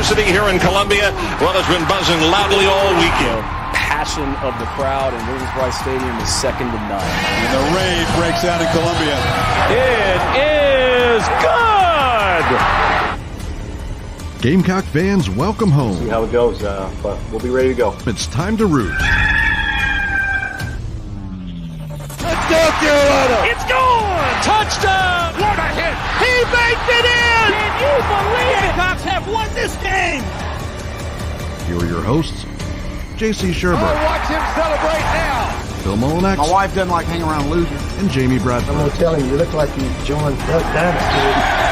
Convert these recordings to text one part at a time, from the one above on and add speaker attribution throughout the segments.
Speaker 1: University here in Columbia, well, has been buzzing loudly all weekend.
Speaker 2: Passion of the crowd in Williams-Brice Stadium is second to none.
Speaker 3: And the rave breaks out in Columbia.
Speaker 2: It is good!
Speaker 4: Gamecock fans, welcome home.
Speaker 5: See how it goes, but we'll be ready to go.
Speaker 4: It's time to root.
Speaker 3: Let's go, Carolina!
Speaker 1: It's gone! Touchdown! What a hit!
Speaker 6: He baked it in! Can you believe it? Gamecocks have won this game!
Speaker 4: Here are your hosts, J.C. Sherber.
Speaker 6: Oh, watch him celebrate now!
Speaker 4: Phil Molinex.
Speaker 5: My wife doesn't like hanging around losers.
Speaker 4: And Jamie Bradford.
Speaker 7: I'm going to tell you, you look like you joined Duck Dynasty.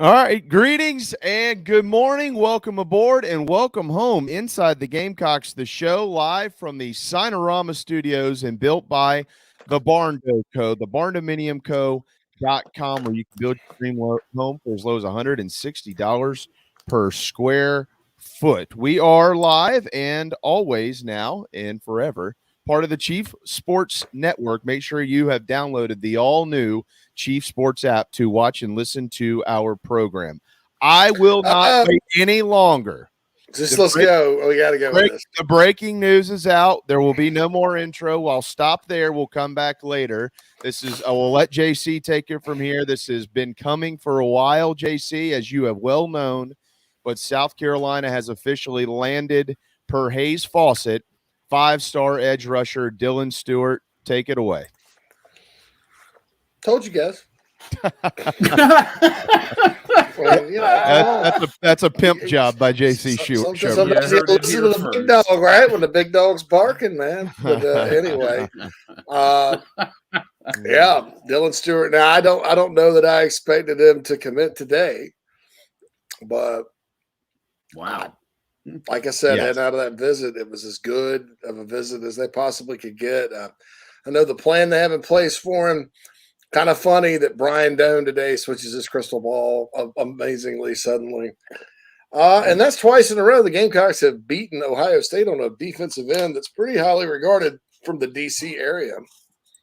Speaker 8: All right, greetings and good morning. Welcome aboard and welcome home inside the Gamecocks, the show live from the Sinorama Studios and built by the Barn Co., the barndominiumco.com, where you can build your dream home for as low as $160 per square foot. We are live and always now and forever part of the Chief Sports Network. Make sure you have downloaded the all-new Chief Sports app to watch and listen to our program. I will not wait any longer.
Speaker 9: Let's go. We got to go with this.
Speaker 8: The breaking news is out. There will be no more intro. I'll stop there. We'll come back later. I will let JC take it from here. This has been coming for a while, JC, as you have well known, but South Carolina has officially landed per Hayes Fawcett, 5-star edge rusher Dylan Stewart. Take it away.
Speaker 9: Told you guys.
Speaker 8: Well, that's a pimp job by JC Sherber.
Speaker 9: Sometimes you listen to the big dog, right? When the big dog's barking, man. But anyway, yeah, Dylan Stewart. Now I don't know that I expected him to commit today, but
Speaker 5: wow.
Speaker 9: Like I said, heading out of that visit, it was as good of a visit as they possibly could get. I know the plan they have in place for him. Kind of funny that Brian Doan today switches his crystal ball amazingly suddenly. And that's twice in a row the Gamecocks have beaten Ohio State on a defensive end that's pretty highly regarded from the D.C. area.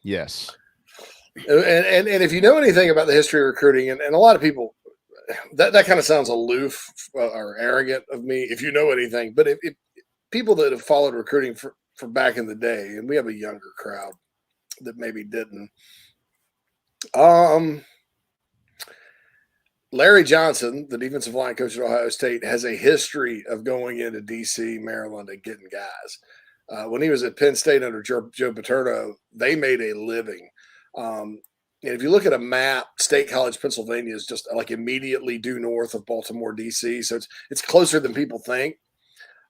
Speaker 8: Yes.
Speaker 9: And if you know anything about the history of recruiting, and a lot of people, that kind of sounds aloof or arrogant of me if you know anything. But if people that have followed recruiting for back in the day, and we have a younger crowd that maybe didn't, Larry Johnson, the defensive line coach at Ohio State, has a history of going into D.C., Maryland, and getting guys. When he was at Penn State under Joe Paterno, they made a living. And if you look at a map, State College, Pennsylvania is just like immediately due north of Baltimore, D.C., so it's closer than people think.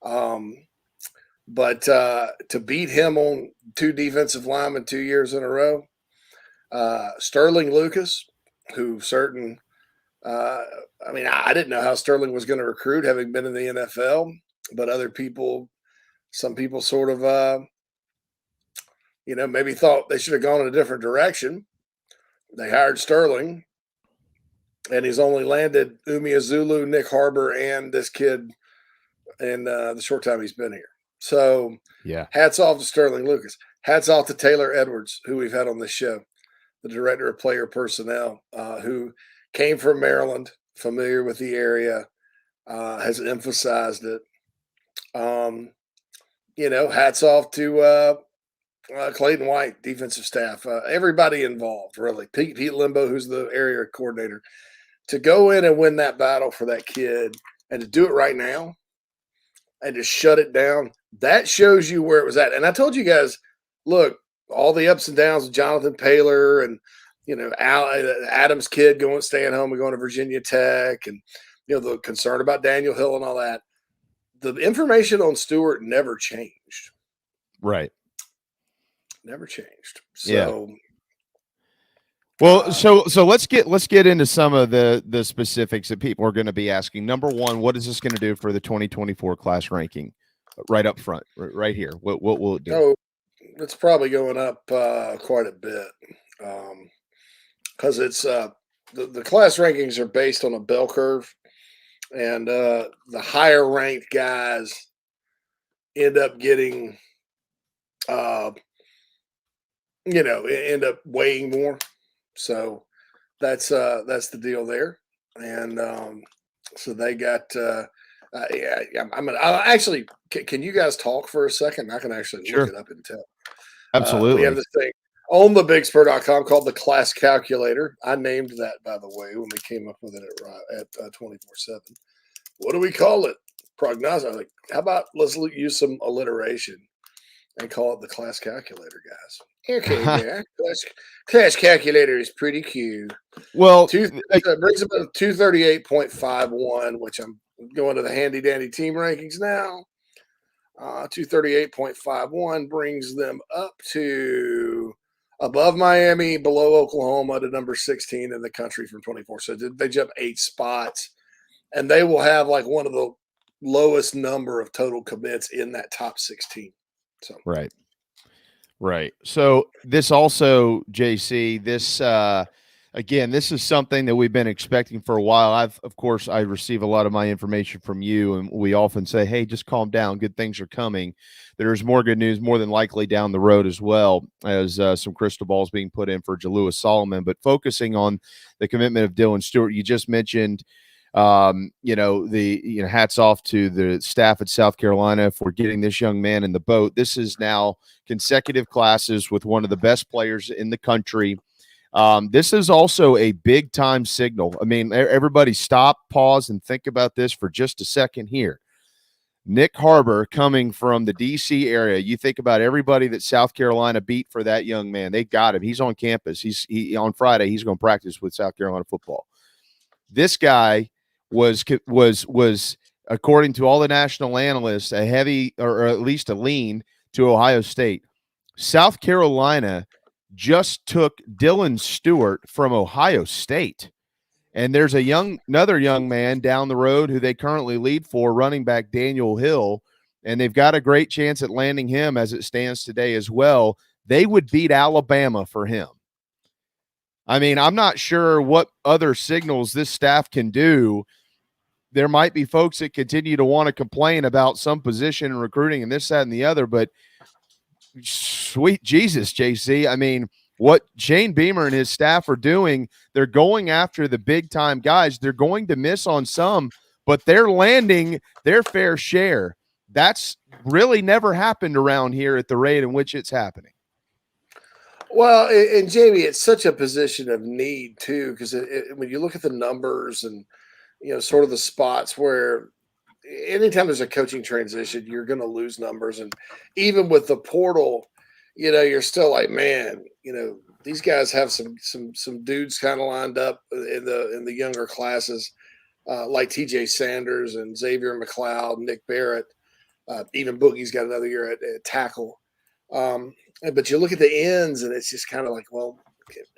Speaker 9: But to beat him on 2 defensive linemen 2 years in a row, Sterling Lucas, who I didn't know how Sterling was going to recruit, having been in the NFL, but some people sort of, maybe thought they should have gone in a different direction. They hired Sterling, and he's only landed Umeozulu, Nick Harbor, and this kid in the short time he's been here. So,
Speaker 8: yeah,
Speaker 9: hats off to Sterling Lucas. Hats off to Taylor Edwards, who we've had on this show, the director of player personnel, who came from Maryland, familiar with the area, has emphasized it. Hats off to Clayton White, defensive staff, everybody involved, really. Pete Limbo, who's the area coordinator, to go in and win that battle for that kid and to do it right now and to shut it down, that shows you where it was at. And I told you guys, look, all the ups and downs of Jonathan Paylor and, Adam's kid staying home and going to Virginia Tech and, the concern about Daniel Hill and all that. The information on Stewart never changed.
Speaker 8: Right.
Speaker 9: Never changed. So,
Speaker 8: well, so let's get into some of the specifics that people are going to be asking. Number one, what is this going to do for the 2024 class ranking? Right up front, right here. What will it do?
Speaker 9: Oh, it's probably going up quite a bit. because it's the class rankings are based on a bell curve, and the higher ranked guys end up getting, end up weighing more. So that's the deal there, and so they got. I'll actually. Can you guys talk for a second? I can actually
Speaker 8: Sure.
Speaker 9: look it up and tell.
Speaker 8: Absolutely.
Speaker 9: We have this thing on the BigSpur.com called the Class Calculator. I named that, by the way, when we came up with it at 24/7. What do we call it? Prognosis. Like, how about let's use some alliteration and call it the Class Calculator, guys. Okay, there. Class Calculator is pretty cute.
Speaker 8: Well,
Speaker 9: it brings about 238.51, which I'm going to the handy dandy team rankings now. 238.51 brings them up to above Miami, below Oklahoma, to number 16 in the country from 24. So they jump 8 spots, and they will have like one of the lowest number of total commits in that top 16. So
Speaker 8: right. So this also, JC, this again, this is something that we've been expecting for a while. Of course, I receive a lot of my information from you, and we often say, hey, just calm down. Good things are coming. There's more good news, more than likely down the road, as well as some crystal balls being put in for Jalewis Solomon. But focusing on the commitment of Dylan Stewart, you just mentioned, hats off to the staff at South Carolina for getting this young man in the boat. This is now consecutive classes with one of the best players in the country. This is also a big time signal. I mean, everybody stop, pause, and think about this for just a second here. Nick Harbor coming from the D.C. area. You think about everybody that South Carolina beat for that young man. They got him. He's on campus. He on Friday. He's going to practice with South Carolina football. This guy was according to all the national analysts, a heavy or at least a lean to Ohio State. South Carolina just took Dylan Stewart from Ohio State. And there's another young man down the road who they currently lead for, running back Daniel Hill, and they've got a great chance at landing him as it stands today as well. They would beat Alabama for him. I mean, I'm not sure what other signals this staff can do. There might be folks that continue to want to complain about some position in recruiting and this, that, and the other, but sweet Jesus, JC. I mean, what Shane Beamer and his staff are doing, they're going after the big-time guys. They're going to miss on some, but they're landing their fair share. That's really never happened around here at the rate in which it's happening.
Speaker 9: Well, and Jamie, it's such a position of need too, because when you look at the numbers and sort of the spots where anytime there's a coaching transition, you're going to lose numbers, and even with the portal, you're still like, man, these guys have some dudes kind of lined up in the younger classes, like TJ Sanders and Xavier McLeod, Nick Barrett, even Boogie's got another year at tackle. But you look at the ends, and it's just kind of like, well,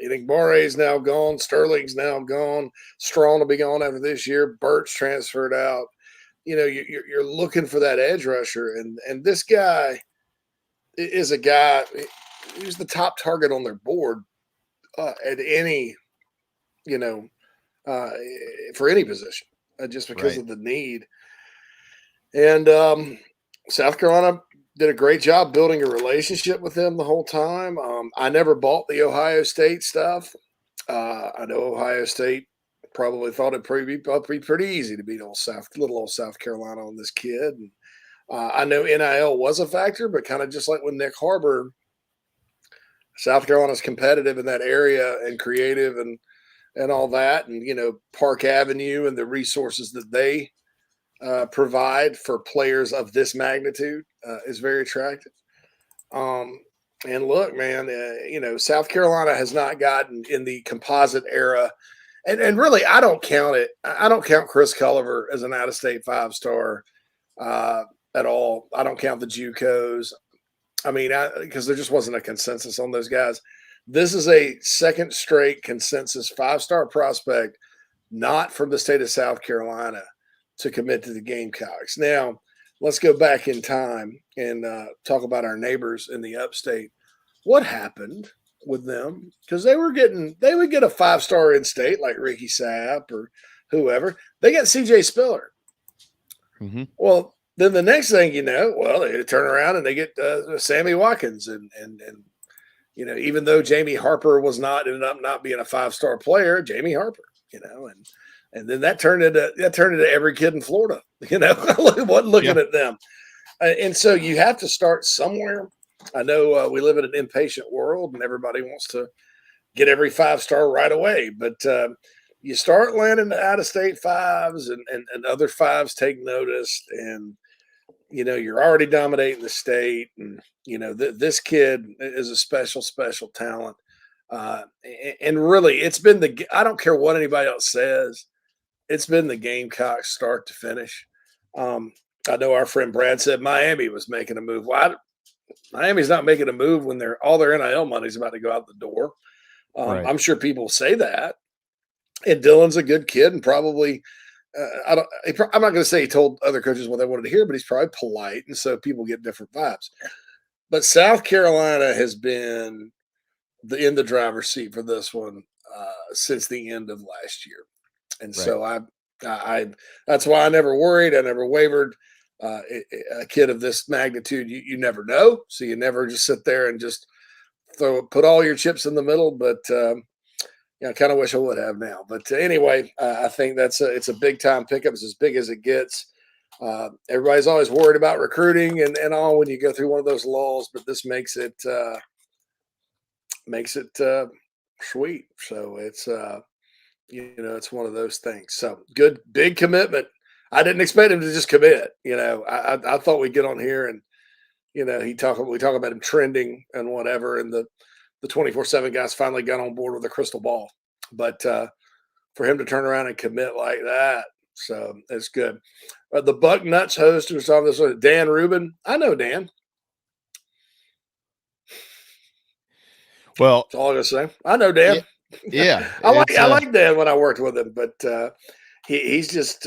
Speaker 9: I think Barre's now gone, Sterling's now gone, Strong will be gone after this year, Burt's transferred out. You're looking for that edge rusher, and this guy is a guy who's the top target on their board at any, for any position, just because of the need. And South Carolina did a great job building a relationship with them the whole time. I never bought the Ohio State stuff. I know Ohio State probably thought it'd be pretty easy to beat little old South Carolina on this kid. And I know NIL was a factor, but kind of just like with Nick Harbor, South Carolina's competitive in that area and creative and all that. And, Park Avenue and the resources that they provide for players of this magnitude is very attractive. And look, man, South Carolina has not gotten in the composite era. And really, I don't count it. I don't count Chris Culliver as an out-of-state 5-star at all. I don't count the JUCOs. I mean, because there just wasn't a consensus on those guys. This is a second straight consensus 5-star prospect, not from the state of South Carolina, to commit to the Gamecocks. Now, let's go back in time and talk about our neighbors in the upstate. What happened with them because they would get a 5-star in-state like Ricky Sapp or whoever. They got C.J. Spiller.
Speaker 8: Mm-hmm.
Speaker 9: Well, then the next thing you know, they turn around and they get Sammy Watkins and even though Jamie Harper ended up not being a 5-star player, Jamie Harper, and then that turned into every kid in Florida, looking at them. And so you have to start somewhere. I know we live in an impatient world and everybody wants to get every 5-star right away, but you start landing the out-of-state 5s and other 5s take notice, and you're already dominating the state, and this kid is a special talent, and really it's been I don't care what anybody else says, it's been the Gamecocks start to finish. I know our friend Brad said Miami was making a move. Well, Miami's not making a move when all their NIL money's about to go out the door.
Speaker 8: Right.
Speaker 9: I'm sure people say that, and Dylan's a good kid and probably. I'm not going to say he told other coaches what they wanted to hear, but he's probably polite, and so people get different vibes. But South Carolina has been in the driver's seat for this one since the end of last year, and so I that's why I never worried, I never wavered. A kid of this magnitude, you never know, so you never just sit there and just put all your chips in the middle, but. I kind of wish I would have now. But anyway, I think it's a big time pickup. It's as big as it gets. Everybody's always worried about recruiting and all when you go through one of those lulls, but this makes it sweet. So it's it's one of those things. So good, big commitment. I didn't expect him to just commit. I thought we'd get on here and we talk about him trending and whatever, and the 24/7 guys finally got on board with a crystal ball, but for him to turn around and commit like that, so it's good. The Buck Nuts host who saw this, Dan Rubin. I know Dan.
Speaker 8: Well,
Speaker 9: that's all I'm gonna say. I know Dan.
Speaker 8: Yeah.
Speaker 9: I like Dan when I worked with him, but he's just.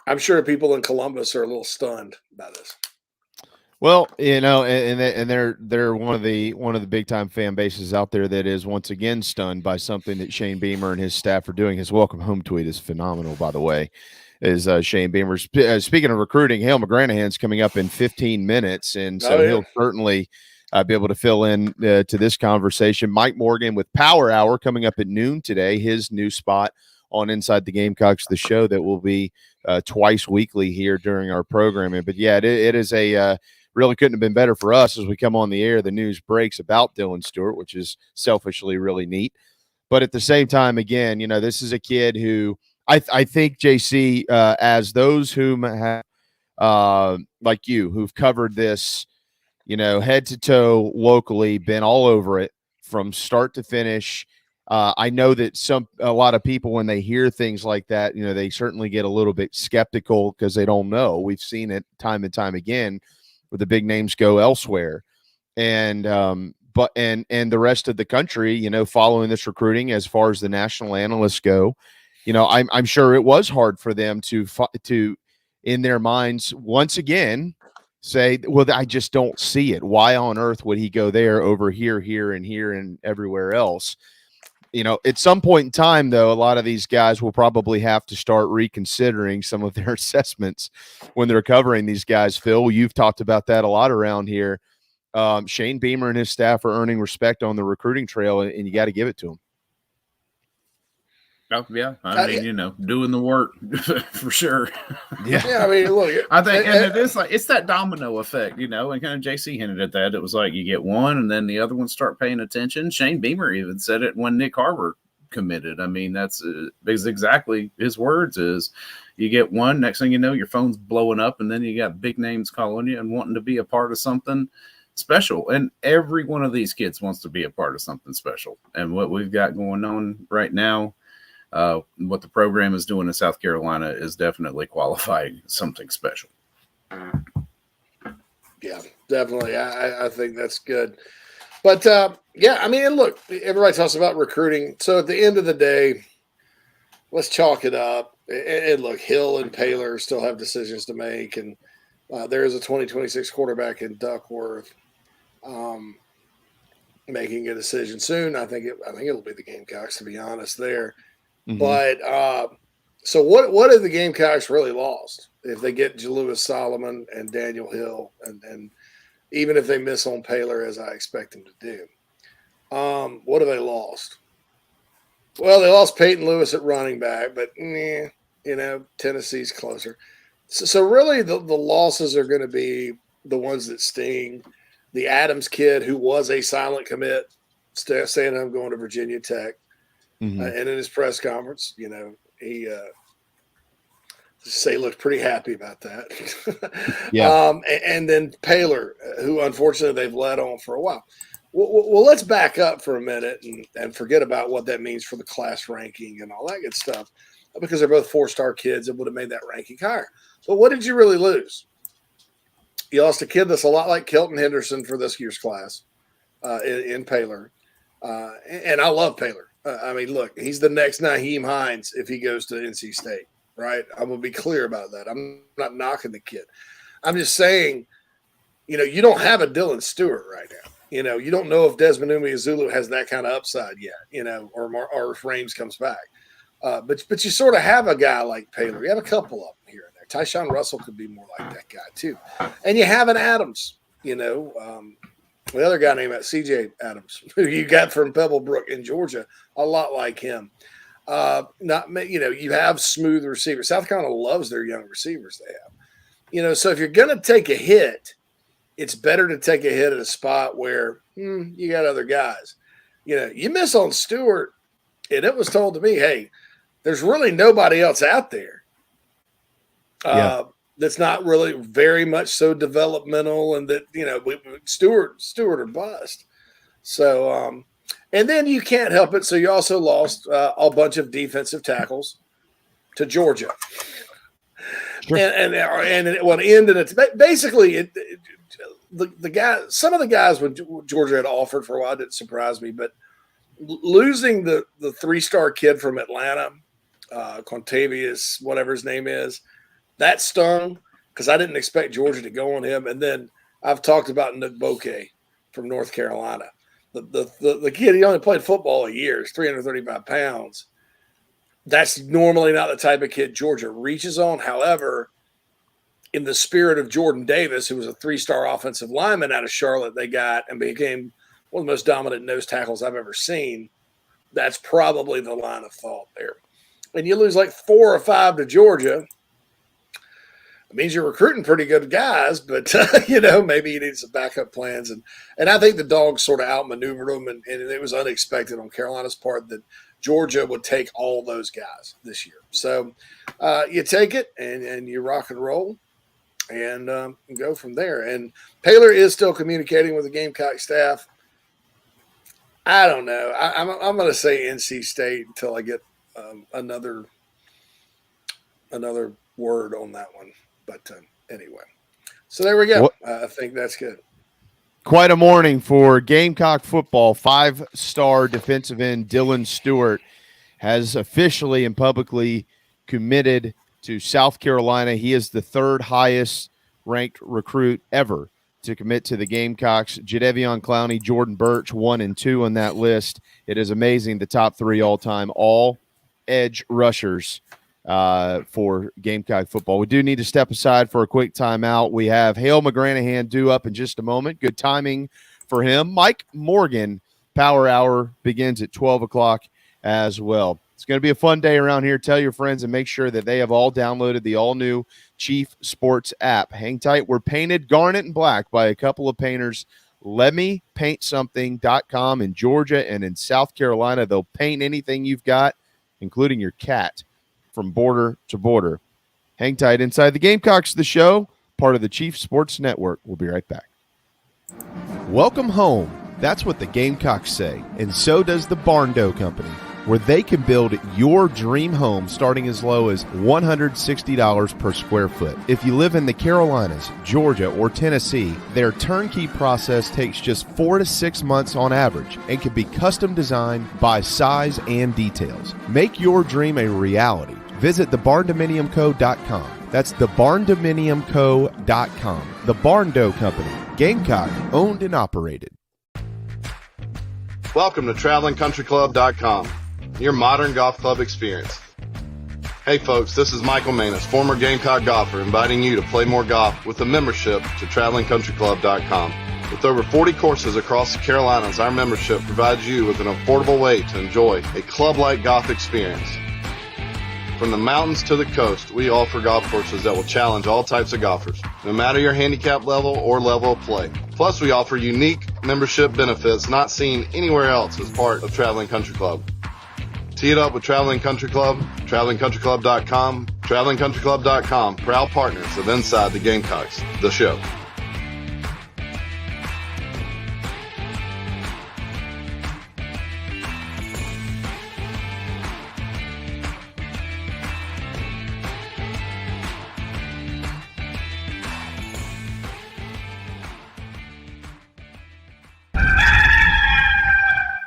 Speaker 9: I'm sure people in Columbus are a little stunned by this.
Speaker 8: Well, and they're one of the big time fan bases out there that is once again stunned by something that Shane Beamer and his staff are doing. His welcome home tweet is phenomenal, by the way. Is Shane Beamer speaking of recruiting? Hale McGranahan's coming up in 15 minutes, and so he'll certainly be able to fill in to this conversation. Mike Morgan with Power Hour coming up at noon today. His new spot on Inside the Gamecocks, the show that will be twice weekly here during our programming. But yeah, it is a really couldn't have been better for us as we come on the air. The news breaks about Dylan Stewart, which is selfishly really neat. But at the same time, again, this is a kid who I think, JC, as those whom have, like you, who've covered this, head to toe locally, been all over it from start to finish. I know that a lot of people, when they hear things like that, they certainly get a little bit skeptical because they don't know. We've seen it time and time again where the big names go elsewhere, and the rest of the country, following this recruiting as far as the national analysts go, I'm sure it was hard for them to in their minds once again say, well, I just don't see it. Why on earth would he go there over here, and everywhere else? At some point in time, though, a lot of these guys will probably have to start reconsidering some of their assessments when they're covering these guys. Phil, you've talked about that a lot around here. Shane Beamer and his staff are earning respect on the recruiting trail, and you got to give it to them.
Speaker 10: Oh, yeah. I mean, doing the work for sure.
Speaker 8: Yeah.
Speaker 9: I mean, look,
Speaker 10: I think, and it is it's that domino effect, and kind of JC hinted at that. It was like you get one and then the other ones start paying attention. Shane Beamer even said it when Nick Harvard committed. I mean, that's exactly his words is you get one, next thing you know, your phone's blowing up, and then you got big names calling you and wanting to be a part of something special. And every one of these kids wants to be a part of something special. And what we've got going on right now, what the program is doing in South Carolina is definitely qualifying something special.
Speaker 9: Yeah, definitely. I think that's good. But, I mean, look, everybody talks about recruiting. So at the end of the day, let's chalk it up. And look, Hill and Paler still have decisions to make. And there is a 2026 quarterback in Duckworth. making a decision soon. I think it'll be the Gamecocks, to be honest there.
Speaker 8: Mhm.
Speaker 9: But so what have the Gamecocks really lost if they get Jalewis Solomon and Daniel Hill, and even if they miss on Paler, as I expect them to do? What have they lost? Well, they lost Peyton Lewis at running back, but Tennessee's closer. So really the losses are going to be the ones that sting. The Adams kid, who was a silent commit, saying I'm going to Virginia Tech.
Speaker 8: Mhm.
Speaker 9: And in his press conference, he looked pretty happy about that.
Speaker 8: Yeah.
Speaker 9: And then Paler, who unfortunately they've let on for a while. Well, let's back up for a minute and forget about what that means for the class ranking and all that good stuff, because they're both 4-star kids and would have made that ranking higher. But what did you really lose? You lost a kid that's a lot like Kelton Henderson for this year's class in Paler. And I love Paler. I mean, look, he's the next Naheem Hines if he goes to NC State, right? I'm going to be clear about that. I'm not knocking the kid. I'm just saying, you don't have a Dylan Stewart right now. You don't know if Desmond Umeozulu has that kind of upside yet, or if Rames comes back. But you sort of have a guy like Paler. You have a couple of them here and there. Tyshawn Russell could be more like that guy too. And you have an Adams, the other guy named CJ Adams, who you got from Pebblebrook in Georgia, a lot like him. You have smooth receivers. South Carolina loves their young receivers they have. So if you're going to take a hit, it's better to take a hit at a spot where you got other guys. You miss on Stewart, and it was told to me, hey, there's really nobody else out there that's not really very much so developmental, and that Stewart or bust. So and then you can't help it. So you also lost a bunch of defensive tackles to Georgia. Sure. And it will end in it. Basically, the guy, some of the guys when Georgia had offered for a while didn't surprise me, but losing the 3-star kid from Atlanta, Quintavious, whatever his name is, that stung because I didn't expect Georgia to go on him. And then I've talked about Nugboke from North Carolina. The kid, he only played football a year. He's 335 pounds. That's normally not the type of kid Georgia reaches on. However, in the spirit of Jordan Davis, who was a 3-star offensive lineman out of Charlotte, they got and became one of the most dominant nose tackles I've ever seen. That's probably the line of thought there. And you lose like 4 or 5 to Georgia. It means you're recruiting pretty good guys, but maybe you need some backup plans. And I think the Dogs sort of outmaneuvered them, and it was unexpected on Carolina's part that Georgia would take all those guys this year. So you take it and you rock and roll and go from there. And Paler is still communicating with the Gamecock staff. I don't know. I'm going to say NC State until I get another word on that one. But anyway, so there we go. I think that's good.
Speaker 8: Quite a morning for Gamecock football. 5-star defensive end Dylan Stewart has officially and publicly committed to South Carolina. He is the 3rd highest ranked recruit ever to commit to the Gamecocks. Jadeveon Clowney, Jordan Birch, 1 and 2 on that list. It is amazing. The top 3 all-time, all edge rushers for Gamecock football. We do need to step aside for a quick timeout. We have Hale McGranahan due up in just a moment. Good timing for him. Mike Morgan, Power Hour, begins at 12 o'clock as well. It's going to be a fun day around here. Tell your friends and make sure that they have all downloaded the all-new Chief Sports app. Hang tight. We're painted garnet and black by a couple of painters. LetMePaintSomething.com in Georgia and in South Carolina. They'll paint anything you've got, including your cat, from border to border. Hang tight. Inside the Gamecocks, the show, part of the Chief Sports Network. We'll be right back. Welcome home. That's what the Gamecocks say, and so does the Barn Dough Company, where they can build your dream home starting as low as $160 per square foot. If you live in the Carolinas, Georgia, or Tennessee, their turnkey process takes just 4 to 6 months on average and can be custom designed by size and details. Make your dream a reality. Visit thebarndominiumco.com. That's thebarndominiumco.com. The Barn Dough Company, Gamecock, owned and operated.
Speaker 11: Welcome to TravelingCountryClub.com, your modern golf club experience. Hey folks, this is Michael Manus, former Gamecock golfer, inviting you to play more golf with a membership to TravelingCountryClub.com. With over 40 courses across the Carolinas, our membership provides you with an affordable way to enjoy a club-like golf experience. From the mountains to the coast, we offer golf courses that will challenge all types of golfers, no matter your handicap level or level of play. Plus, we offer unique membership benefits not seen anywhere else as part of Traveling Country Club. Tee it up with Traveling Country Club, TravelingCountryClub.com, TravelingCountryClub.com, proud partners of Inside the Gamecocks, the show.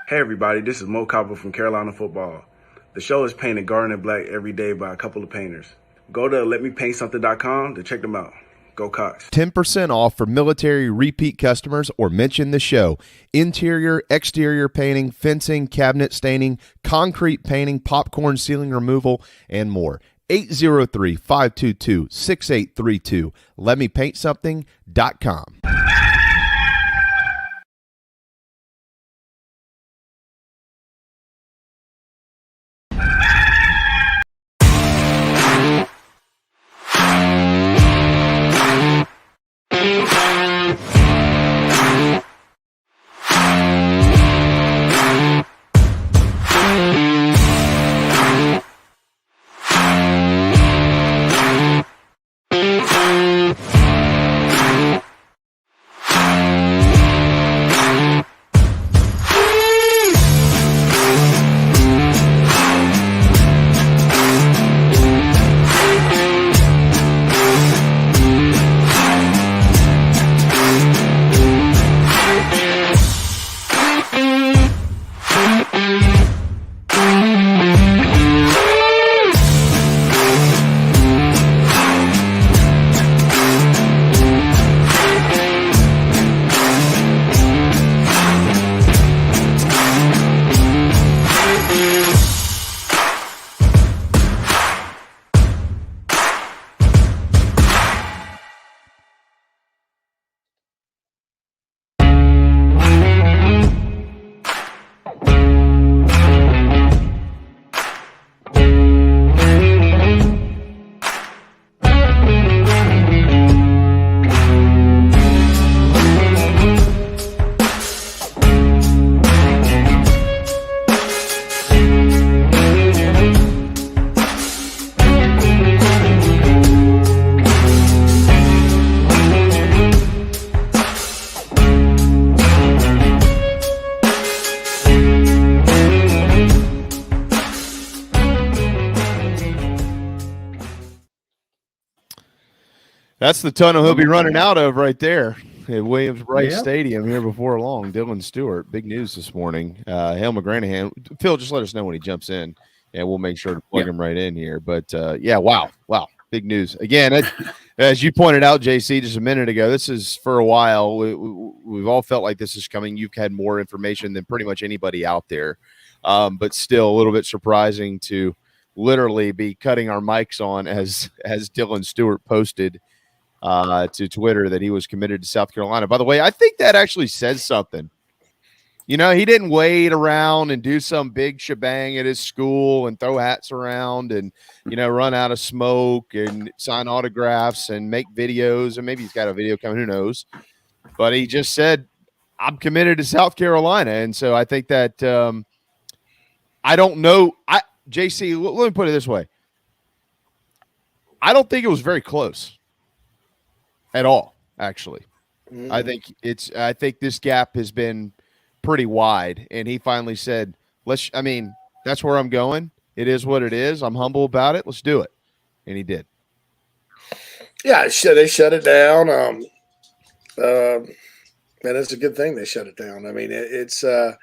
Speaker 12: Hey everybody, this is Mo Copper from Carolina Football. The show is painted garnet black every day by a couple of painters. Go to letmepaintsomething.com to check them out. Go Cox.
Speaker 8: 10% off for military repeat customers or mention the show. Interior, exterior painting, fencing, cabinet staining, concrete painting, popcorn ceiling removal, and more. 803-522-6832. Letmepaintsomething.com. That's the tunnel he'll be running out of right there at Williams-Brice Stadium here before long. Dylan Stewart, big news this morning. Hale McGranahan. Phil, just let us know when he jumps in, and we'll make sure to plug him right in here. But, wow, big news. Again, as you pointed out, JC, just a minute ago, this is for a while. We've all felt like this is coming. You've had more information than pretty much anybody out there, but still a little bit surprising to literally be cutting our mics on as Dylan Stewart posted to Twitter that he was committed to South Carolina. By the way, I think that actually says something. You know, he didn't wait around and do some big shebang at his school and throw hats around and, you know, run out of smoke and sign autographs and make videos. And maybe he's got a video coming, who knows. But he just said, I'm committed to South Carolina. And so I think that I don't know. JC, let me put it this way. I don't think it was very close at all, actually. I think this gap has been pretty wide, and he finally said, that's where I'm going. It is what it is. I'm humble about it. Let's do it. And he did.
Speaker 9: Yeah, they shut it down. And it's a good thing they shut it down. I mean, it's a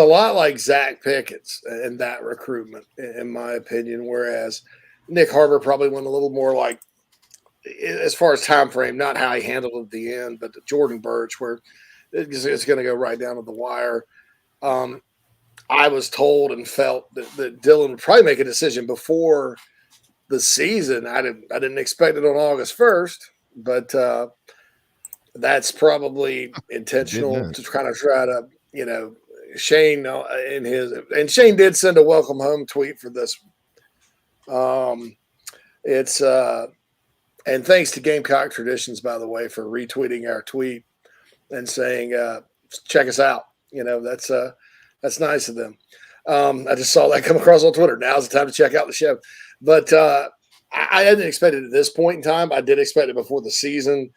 Speaker 9: lot like Zach Pickett's in that recruitment, in my opinion, whereas Nick Harbor probably went a little more like, as far as time frame, not how he handled it at the end, but the Jordan Birch, where it's going to go right down to the wire. I was told and felt that Dylan would probably make a decision before the season. I didn't expect it on August 1st, but that's probably intentional to kind of try to, Shane and Shane did send a welcome home tweet for this. It's and thanks to Gamecock Traditions, by the way, for retweeting our tweet and saying, check us out. That's nice of them. I just saw that come across on Twitter. Now's the time to check out the show. But I didn't expect it at this point in time. I did expect it before the season.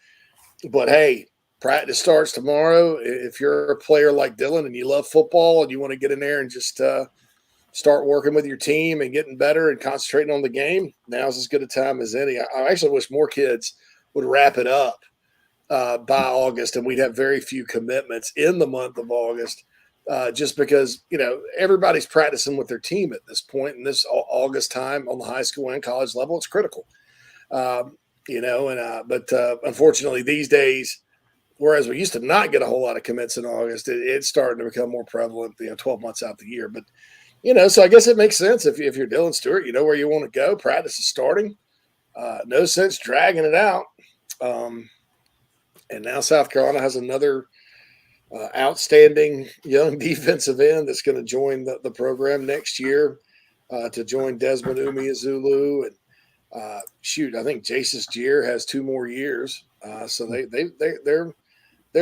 Speaker 9: But hey, practice starts tomorrow. If you're a player like Dylan and you love football and you want to get in there and just start working with your team and getting better and concentrating on the game, now's as good a time as any. I actually wish more kids would wrap it up by August, and we'd have very few commitments in the month of August, just because, everybody's practicing with their team at this point. And this August time on the high school and college level, it's critical. But unfortunately these days, whereas we used to not get a whole lot of commits in August, it's starting to become more prevalent, 12 months out the year. But, so I guess it makes sense if you're Dylan Stewart, you know where you want to go. Practice is starting. No sense dragging it out. And now South Carolina has another outstanding young defensive end that's going to join the program next year to join Desmond Umeazulu. And I think Jasis Jeer has 2 more years. So they're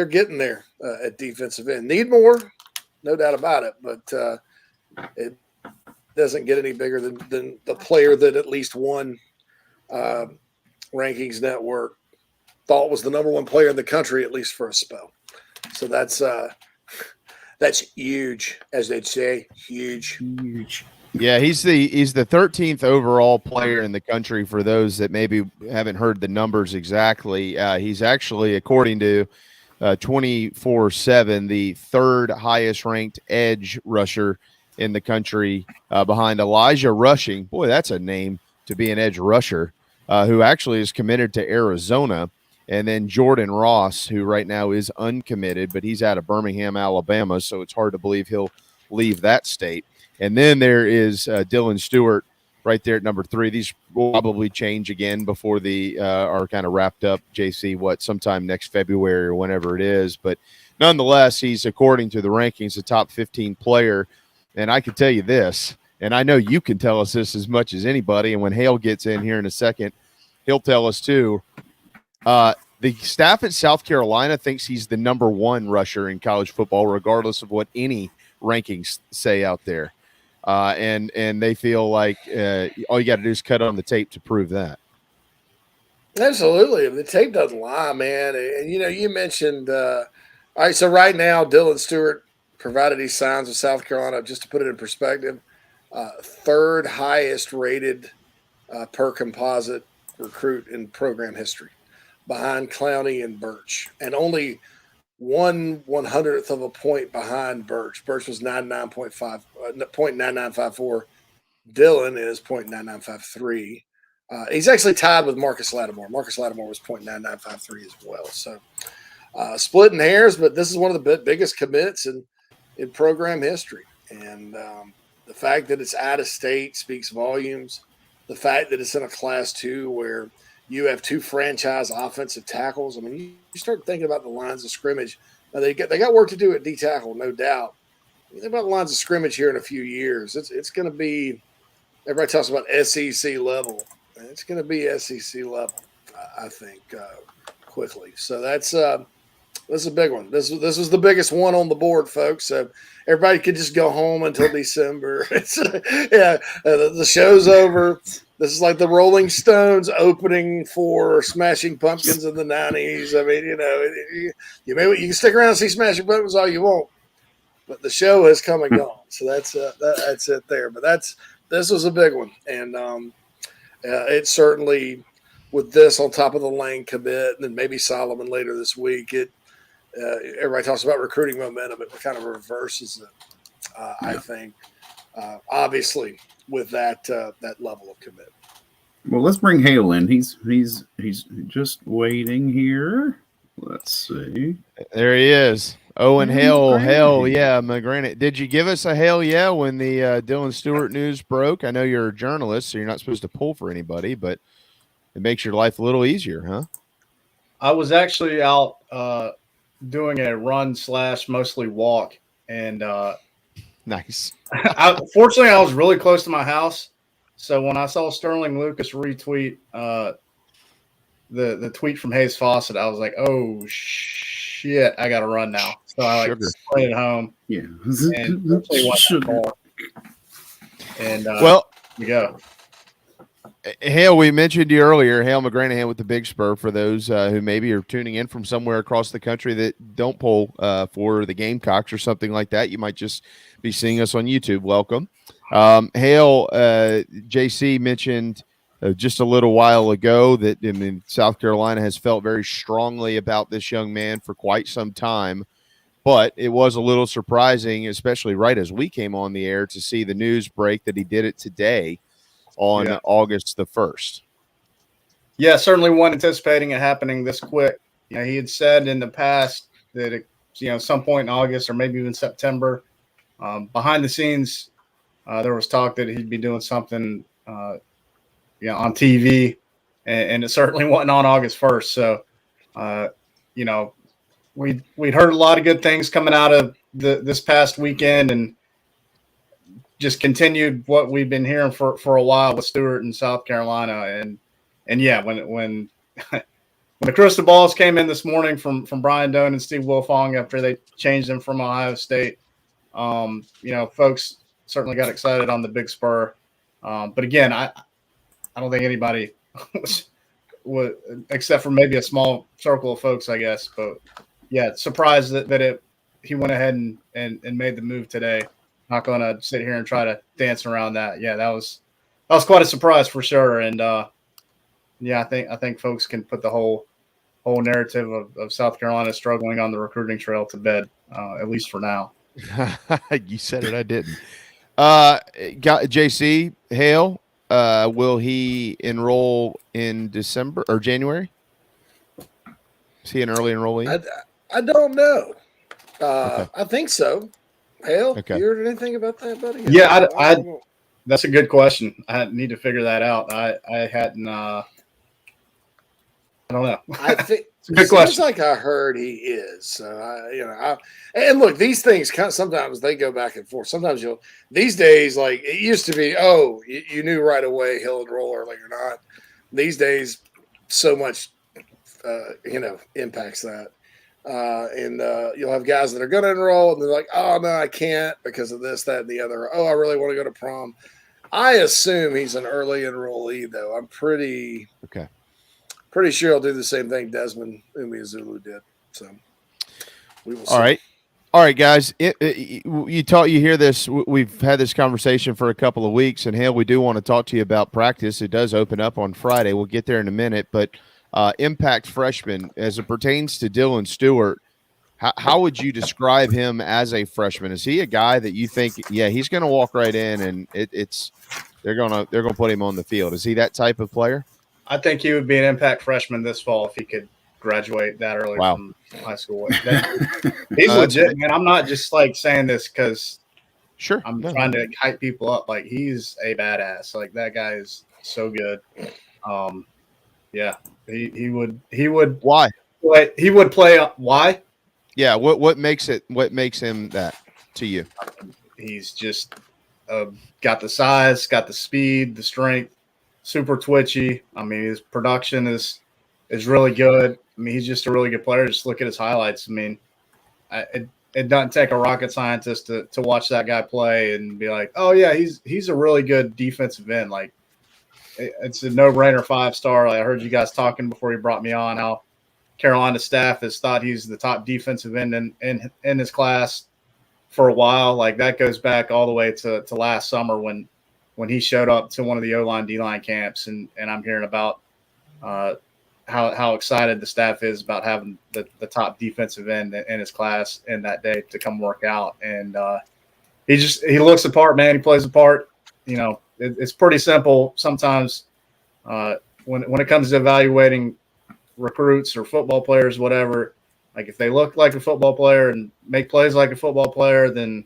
Speaker 9: getting there at defensive end. Need more, no doubt about it. But it doesn't get any bigger than the player that at least one Rankings Network thought was the number 1 player in the country, at least for a spell. So that's huge, as they'd say, huge.
Speaker 8: Yeah, he's the 13th overall player in the country. For those that maybe haven't heard the numbers exactly, he's actually, according to 24/7, the 3rd highest ranked edge rusher in the country, behind Elijah Rushing. Boy, that's a name to be an edge rusher, who actually is committed to Arizona. And then Jordan Ross, who right now is uncommitted, but he's out of Birmingham, Alabama, so it's hard to believe he'll leave that state. And then there is Dylan Stewart right there at number 3. These will probably change again before the are kind of wrapped up, JC, sometime next February or whenever it is. But nonetheless, he's, according to the rankings, a top 15 player. And I can tell you this, and I know you can tell us this as much as anybody, and when Hale gets in here in a second, he'll tell us too. The staff at South Carolina thinks he's the number 1 rusher in college football, regardless of what any rankings say out there. And they feel like all you got to do is cut on the tape to prove that.
Speaker 9: Absolutely. The tape doesn't lie, man. And, you mentioned all right, so right now, Dylan Stewart, provided he signs with South Carolina, just to put it in perspective, 3rd highest rated per composite recruit in program history, behind Clowney and Birch, and only 1/100th of a point behind Birch. Birch was 0.9954. Dylan is 0.9953. He's actually tied with Marcus Lattimore. Marcus Lattimore was 0.9953 as well. So splitting hairs, but this is one of the biggest commits in program history. And the fact that it's out of state speaks volumes. The fact that it's in a Class 2 where you have 2 franchise offensive tackles. I mean, you start thinking about the lines of scrimmage. Now they got work to do at D tackle, no doubt. You think about the lines of scrimmage here in a few years. It's going to be, everybody talks about SEC level. It's going to be SEC level, I think, quickly. So this is a big one. This was the biggest one on the board, folks. So everybody could just go home until December. The show's over. This is like the Rolling Stones opening for Smashing Pumpkins in the 90s. I mean, you can stick around and see Smashing Pumpkins all you want, but the show has come and gone. So that's it there. But this was a big one, and it certainly, with this on top of the Lane commit, and then maybe Solomon later this week, everybody talks about recruiting momentum. It kind of reverses it, I think. Obviously, with that level of commit.
Speaker 10: Well, let's bring Hale in. He's just waiting here. Let's see.
Speaker 8: There he is. Oh, and Hale, yeah, McGranahan. Did you give us a Hale, yeah, when the Dylan Stewart news broke? I know you're a journalist, so you're not supposed to pull for anybody, but it makes your life a little easier, huh?
Speaker 2: I was actually out doing a run / mostly walk, and
Speaker 8: Nice.
Speaker 2: Fortunately, I was really close to my house, so when I saw Sterling Lucas retweet the tweet from Hayes Fawcett, I was like, "Oh shit, I got to run now." So I played at home,
Speaker 10: Yeah,
Speaker 2: and hopefully went that far. And
Speaker 8: well,
Speaker 2: we go.
Speaker 8: Hale, we mentioned you earlier, Hale McGranahan with the Big Spur. For those who maybe are tuning in from somewhere across the country that don't pull for the Gamecocks or something like that, you might just be seeing us on YouTube. Welcome. Hale, JC mentioned just a little while ago that South Carolina has felt very strongly about this young man for quite some time, but it was a little surprising, especially right as we came on the air, to see the news break that he did it today on August the 1st.
Speaker 2: Yeah, certainly wasn't anticipating it happening this quick. You know, he had said in the past that it, some point in August or maybe even September. Behind the scenes, there was talk that he'd be doing something, on TV, and it certainly wasn't on August 1st. So, we'd heard a lot of good things coming out of this past weekend, and just continued what we've been hearing for a while with Stewart in South Carolina. And yeah, when the crystal balls came in this morning from Brian Doan and Steve Wilfong after they changed them from Ohio State, folks certainly got excited on the Big Spur. But again, I don't think anybody was except for maybe a small circle of folks, I guess. But yeah, surprised that he went ahead and made the move today. Not going to sit here and try to dance around that. Yeah, that was quite a surprise for sure. And I think folks can put the whole narrative of South Carolina struggling on the recruiting trail to bed, at least for now.
Speaker 8: You said it, I didn't. JC Hale, will he enroll in December or January? Is he an early enrollee?
Speaker 9: I don't know. I think so. Hale,
Speaker 8: okay.
Speaker 9: You heard anything about that, buddy?
Speaker 2: Yeah, that's a good question. I need to figure that out. I hadn't. I don't know.
Speaker 9: I think
Speaker 2: it's a good
Speaker 9: it
Speaker 2: question.
Speaker 9: seems like I heard he is. So and look, these things sometimes they go back and forth. Sometimes these days, like it used to be. Oh, you knew right away he'll enroll early or not. These days, so much, impacts that. And you'll have guys that are going to enroll and they're like, oh, no, I can't because of this, that, and the other. Oh, I really want to go to prom. I assume he's an early enrollee, though. I'm pretty sure he'll do the same thing Desmond Umeozulu did. So we will see.
Speaker 8: All right, guys. You hear this. We've had this conversation for a couple of weeks, and Hale, we do want to talk to you about practice. It does open up on Friday. We'll get there in a minute, but impact freshman as it pertains to Dylan Stewart, how would you describe him as a freshman? Is he a guy that you think, he's going to walk right in and they're going to put him on the field? Is he that type of player?
Speaker 2: I think he would be an impact freshman this fall if he could graduate that early from high school. He's legit, man. I'm not just like saying this because I'm trying to hype people up. Like he's a badass. Like that guy is so good. He would.
Speaker 8: Why?
Speaker 2: He would play. Why?
Speaker 8: Yeah. What makes him that to you?
Speaker 2: He's just got the size, got the speed, the strength, super twitchy. I mean, his production is really good. I mean, he's just a really good player. Just look at his highlights. I mean, it doesn't take a rocket scientist to watch that guy play and be like, oh yeah, he's a really good defensive end. Like it's a no-brainer 5-star. Like I heard you guys talking before you brought me on how Carolina staff has thought he's the top defensive end in his class for a while. Like that goes back all the way to last summer when he showed up to one of the O-line D-line camps, and I'm hearing about how excited the staff is about having the top defensive end in his class in that day to come work out. And he looks the part, man. He plays the part. You know, it's pretty simple sometimes when it comes to evaluating recruits or football players, whatever. Like if they look like a football player and make plays like a football player, then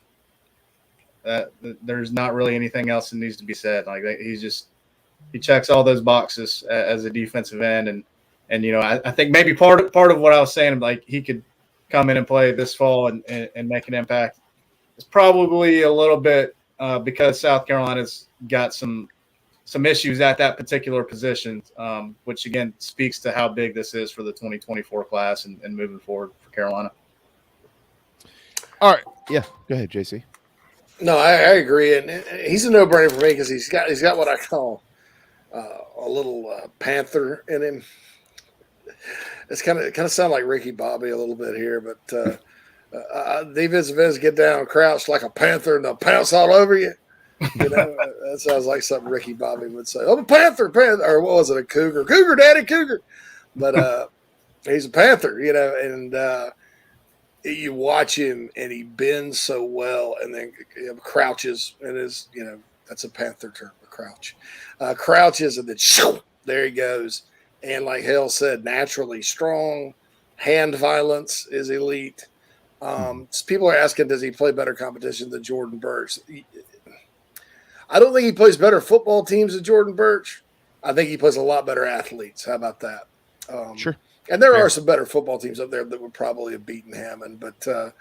Speaker 2: there's not really anything else that needs to be said. Like he checks all those boxes as a defensive end, and I think maybe part of what I was saying, like he could come in and play this fall and make an impact. It's probably a little bit because South Carolina's got some issues at that particular position, which again speaks to how big this is for the 2024 class and moving forward for Carolina.
Speaker 8: All right, yeah, go ahead, JC.
Speaker 9: No, I agree, and he's a no-brainer for me because he's got what I call a little panther in him. It's kind of sound like Ricky Bobby a little bit here, but defensive ends get down, crouched like a panther, and they'll pounce all over you. That sounds like something Ricky Bobby would say. Oh, a panther, or what was it, a cougar, daddy, cougar. But he's a panther, and you watch him, and he bends so well, and then crouches, and that's a panther term, a crouch. Crouches, and then shoo, there he goes. And like Hale said, naturally strong, hand violence is elite. People are asking, does he play better competition than Jordan Burch? I don't think he plays better football teams than Jordan Burch. I think he plays a lot better athletes. How about that?
Speaker 8: Sure.
Speaker 9: And there are some better football teams up there that would probably have beaten Hammond. But, the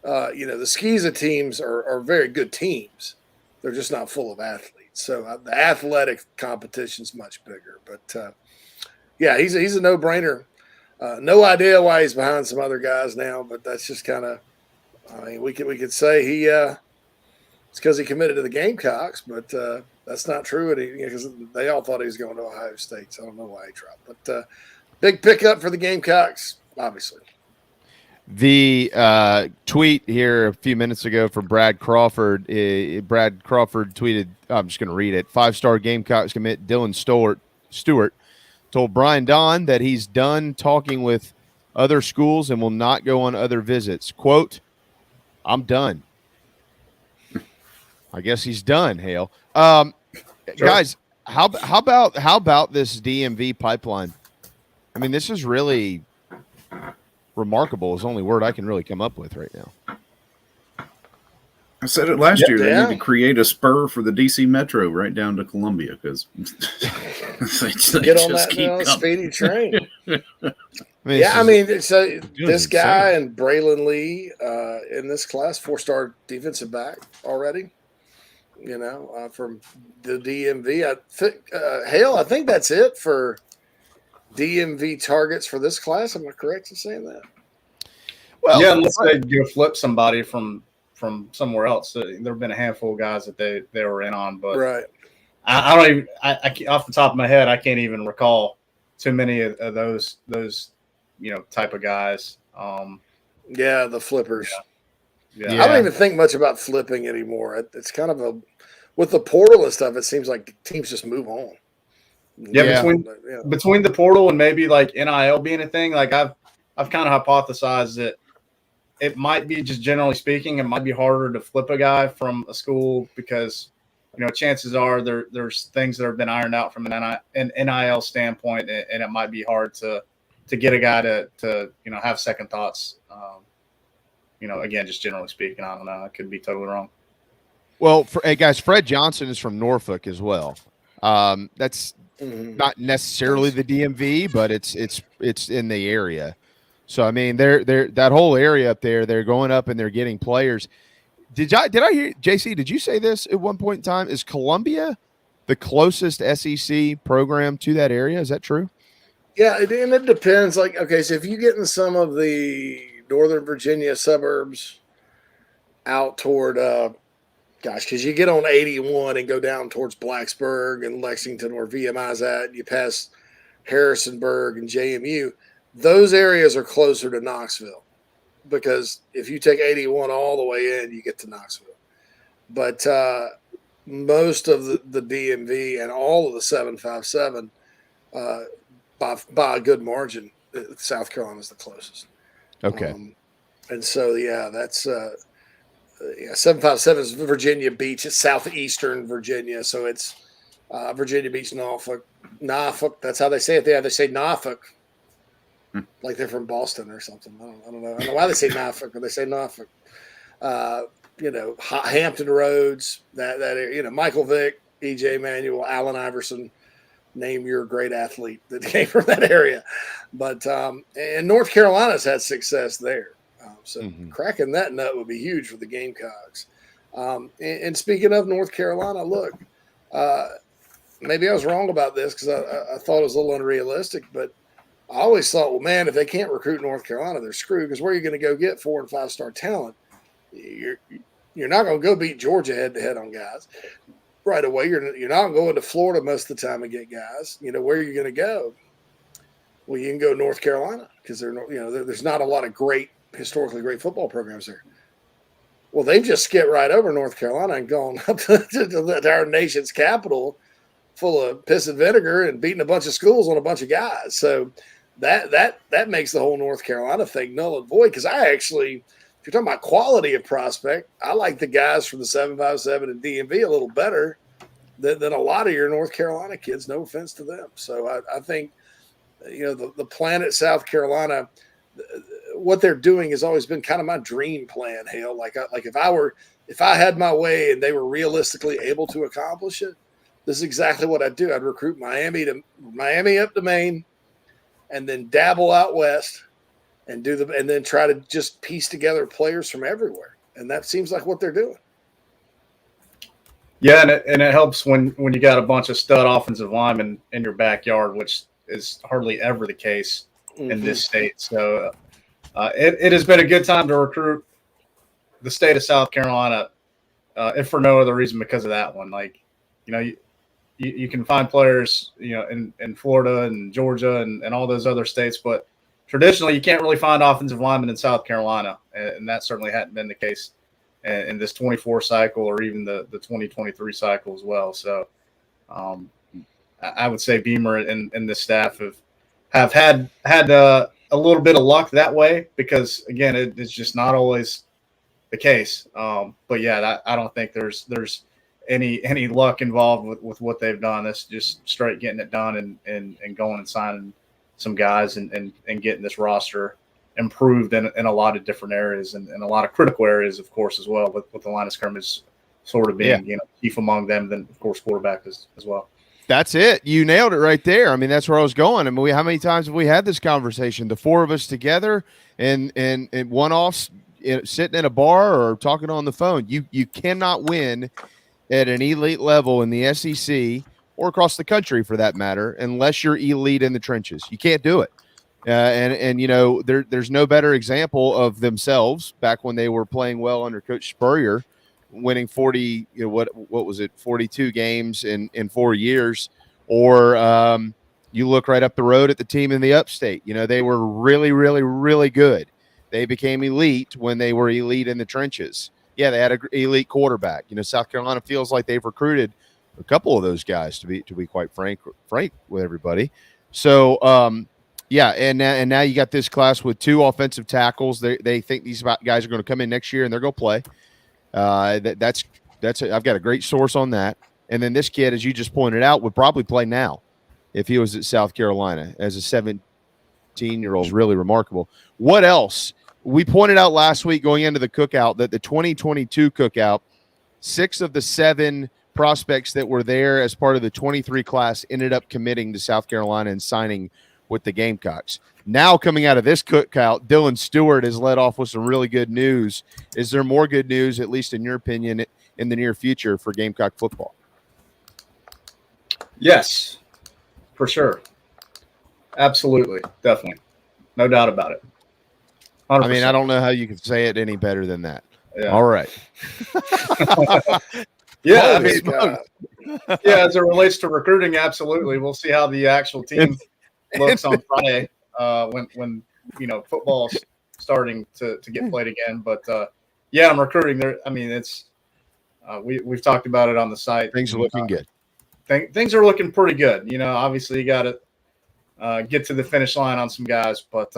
Speaker 9: Skeeza teams are very good teams. They're just not full of athletes. So the athletic competition's much bigger. But, he's a no-brainer. No idea why he's behind some other guys now, but that's just kind of we could say it's because he committed to the Gamecocks, but that's not true because they all thought he was going to Ohio State, so I don't know why he dropped. But big pickup for the Gamecocks, obviously.
Speaker 8: The tweet here a few minutes ago from Brad Crawford. Brad Crawford tweeted, I'm just going to read it, 5-star Gamecocks commit Dylan Stewart told Brian Don that he's done talking with other schools and will not go on other visits. Quote, I'm done. I guess he's done, Hale. Sure. Guys, how about this DMV pipeline? I mean, this is really remarkable. Is the only word I can really come up with right now.
Speaker 10: I said it last year. They need to create a spur for the DC Metro right down to Columbia because they
Speaker 9: get on that speedy train. So this guy and Braylon Lee in this class, 4-star defensive back already. From the DMV. I think Hale, I think that's it for DMV targets for this class. Am I correct in saying that?
Speaker 2: Well, yeah, unless they go flip somebody from somewhere else. There have been a handful of guys that they were in on, but
Speaker 9: right.
Speaker 2: I don't even. I off the top of my head, I can't even recall too many of those type of guys.
Speaker 9: The flippers.
Speaker 2: Yeah.
Speaker 9: I don't even think much about flipping anymore. It's kind of with the portal and stuff, it seems like teams just move on.
Speaker 2: Between the portal and maybe like NIL being a thing, like I've kind of hypothesized that it might be, just generally speaking, it might be harder to flip a guy from a school because chances are there's things that have been ironed out from an NIL standpoint, and it might be hard to get a guy to have second thoughts. Again, just generally speaking, I don't know. I could be totally wrong.
Speaker 8: Well, guys, Fred Johnson is from Norfolk as well. That's not necessarily the DMV, but it's in the area. So I mean, they're that whole area up there. They're going up and they're getting players. Did I hear JC? Did you say this at one point in time? Is Columbia the closest SEC program to that area? Is that true?
Speaker 9: Yeah, and it depends. Like, okay, so if you get in some of the Northern Virginia suburbs out toward, because you get on 81 and go down towards Blacksburg and Lexington where VMI's at, you pass Harrisonburg and JMU. Those areas are closer to Knoxville because if you take 81 all the way in, you get to Knoxville. But most of the DMV and all of the 757, by a good margin, South Carolina is the closest.
Speaker 8: Okay.
Speaker 9: And so, that's 757 is Virginia Beach. It's southeastern Virginia. So it's Virginia Beach, Norfolk. That's how they say it there. They say Norfolk. like they're from Boston or something. I don't know. I don't know why they say Norfolk, but they say Norfolk. Hampton Roads, that area, Michael Vick, E.J. Manuel, Allen Iverson. Name your great athlete that came from that area. But and North Carolina's had success there. So cracking that nut would be huge for the Gamecocks. And speaking of North Carolina, look, maybe I was wrong about this because I thought it was a little unrealistic, but I always thought, well, man, if they can't recruit North Carolina, they're screwed because where are you going to go get 4 and 5 star talent? You're not going to go beat Georgia head to head on guys right away. You're not going to Florida most of the time and get guys. Where are you going to go? Well, you can go North Carolina because there's not a lot of historically great football programs there. Well, they've just skipped right over North Carolina and gone up to our nation's capital full of piss and vinegar and beating a bunch of schools on a bunch of guys. So that makes the whole North Carolina thing null and void because if you're talking about quality of prospect, I like the guys from the 757 and DMV a little better than a lot of your North Carolina kids. No offense to them. So I think, the plan at South Carolina, what they're doing has always been kind of my dream plan, Hale. Like if I had my way and they were realistically able to accomplish it, this is exactly what I'd do. I'd recruit Miami up to Maine and then dabble out west. And then try to just piece together players from everywhere, and that seems like what they're doing.
Speaker 2: Yeah, and it helps when you got a bunch of stud offensive linemen in your backyard, which is hardly ever the case in this state. So it has been a good time to recruit the state of South Carolina, if for no other reason because of that one. Like, you can find players, in Florida and Georgia and all those other states, but traditionally, you can't really find offensive linemen in South Carolina, and that certainly hadn't been the case in this 24 cycle or even the 2023 cycle as well. So I would say Beamer and the staff have had a little bit of luck that way because, again, it's just not always the case. But, yeah, I don't think there's any luck involved with what they've done. It's just straight getting it done and going and signing some guys and getting this roster improved in a lot of different areas and a lot of critical areas, of course, as well, with the line of scrimmage sort of being, chief among them, then, of course, quarterback as well.
Speaker 8: That's it. You nailed it right there. I mean, that's where I was going. I mean, how many times have we had this conversation? The four of us together and one-offs sitting in a bar or talking on the phone. You cannot win at an elite level in the SEC or across the country for that matter, unless you're elite in the trenches. You can't do it. There's no better example of themselves back when they were playing well under Coach Spurrier, winning 40, what was it, 42 games in 4 years, or you look right up the road at the team in the upstate. They were really, really, really good. They became elite when they were elite in the trenches. Yeah, they had an elite quarterback. South Carolina feels like they've recruited a couple of those guys to be quite frank with everybody. So and now you got this class with 2 offensive tackles. They think these guys are going to come in next year and they're going to play. I've got a great source on that. And then this kid, as you just pointed out, would probably play now if he was at South Carolina as a 17-year-old. Really remarkable. What else? We pointed out last week going into the cookout that the 2022 cookout, 6 of the 7 prospects that were there as part of the 23 class ended up committing to South Carolina and signing with the Gamecocks. Now coming out of this cookout, Dylan Stewart has led off with some really good news. Is there more good news, at least in your opinion, in the near future for Gamecock football?
Speaker 2: Yes, for sure. Absolutely. Definitely. No doubt about it. 100%.
Speaker 8: I mean, I don't know how you could say it any better than that.
Speaker 2: Yeah.
Speaker 8: All right.
Speaker 2: Yeah, as it relates to recruiting, absolutely. We'll see how the actual team looks on Friday when football's starting to get played again. But I'm recruiting there. I mean, it's we've talked about it on the site.
Speaker 8: Things are looking good.
Speaker 2: Things are looking pretty good. Obviously you got to get to the finish line on some guys, but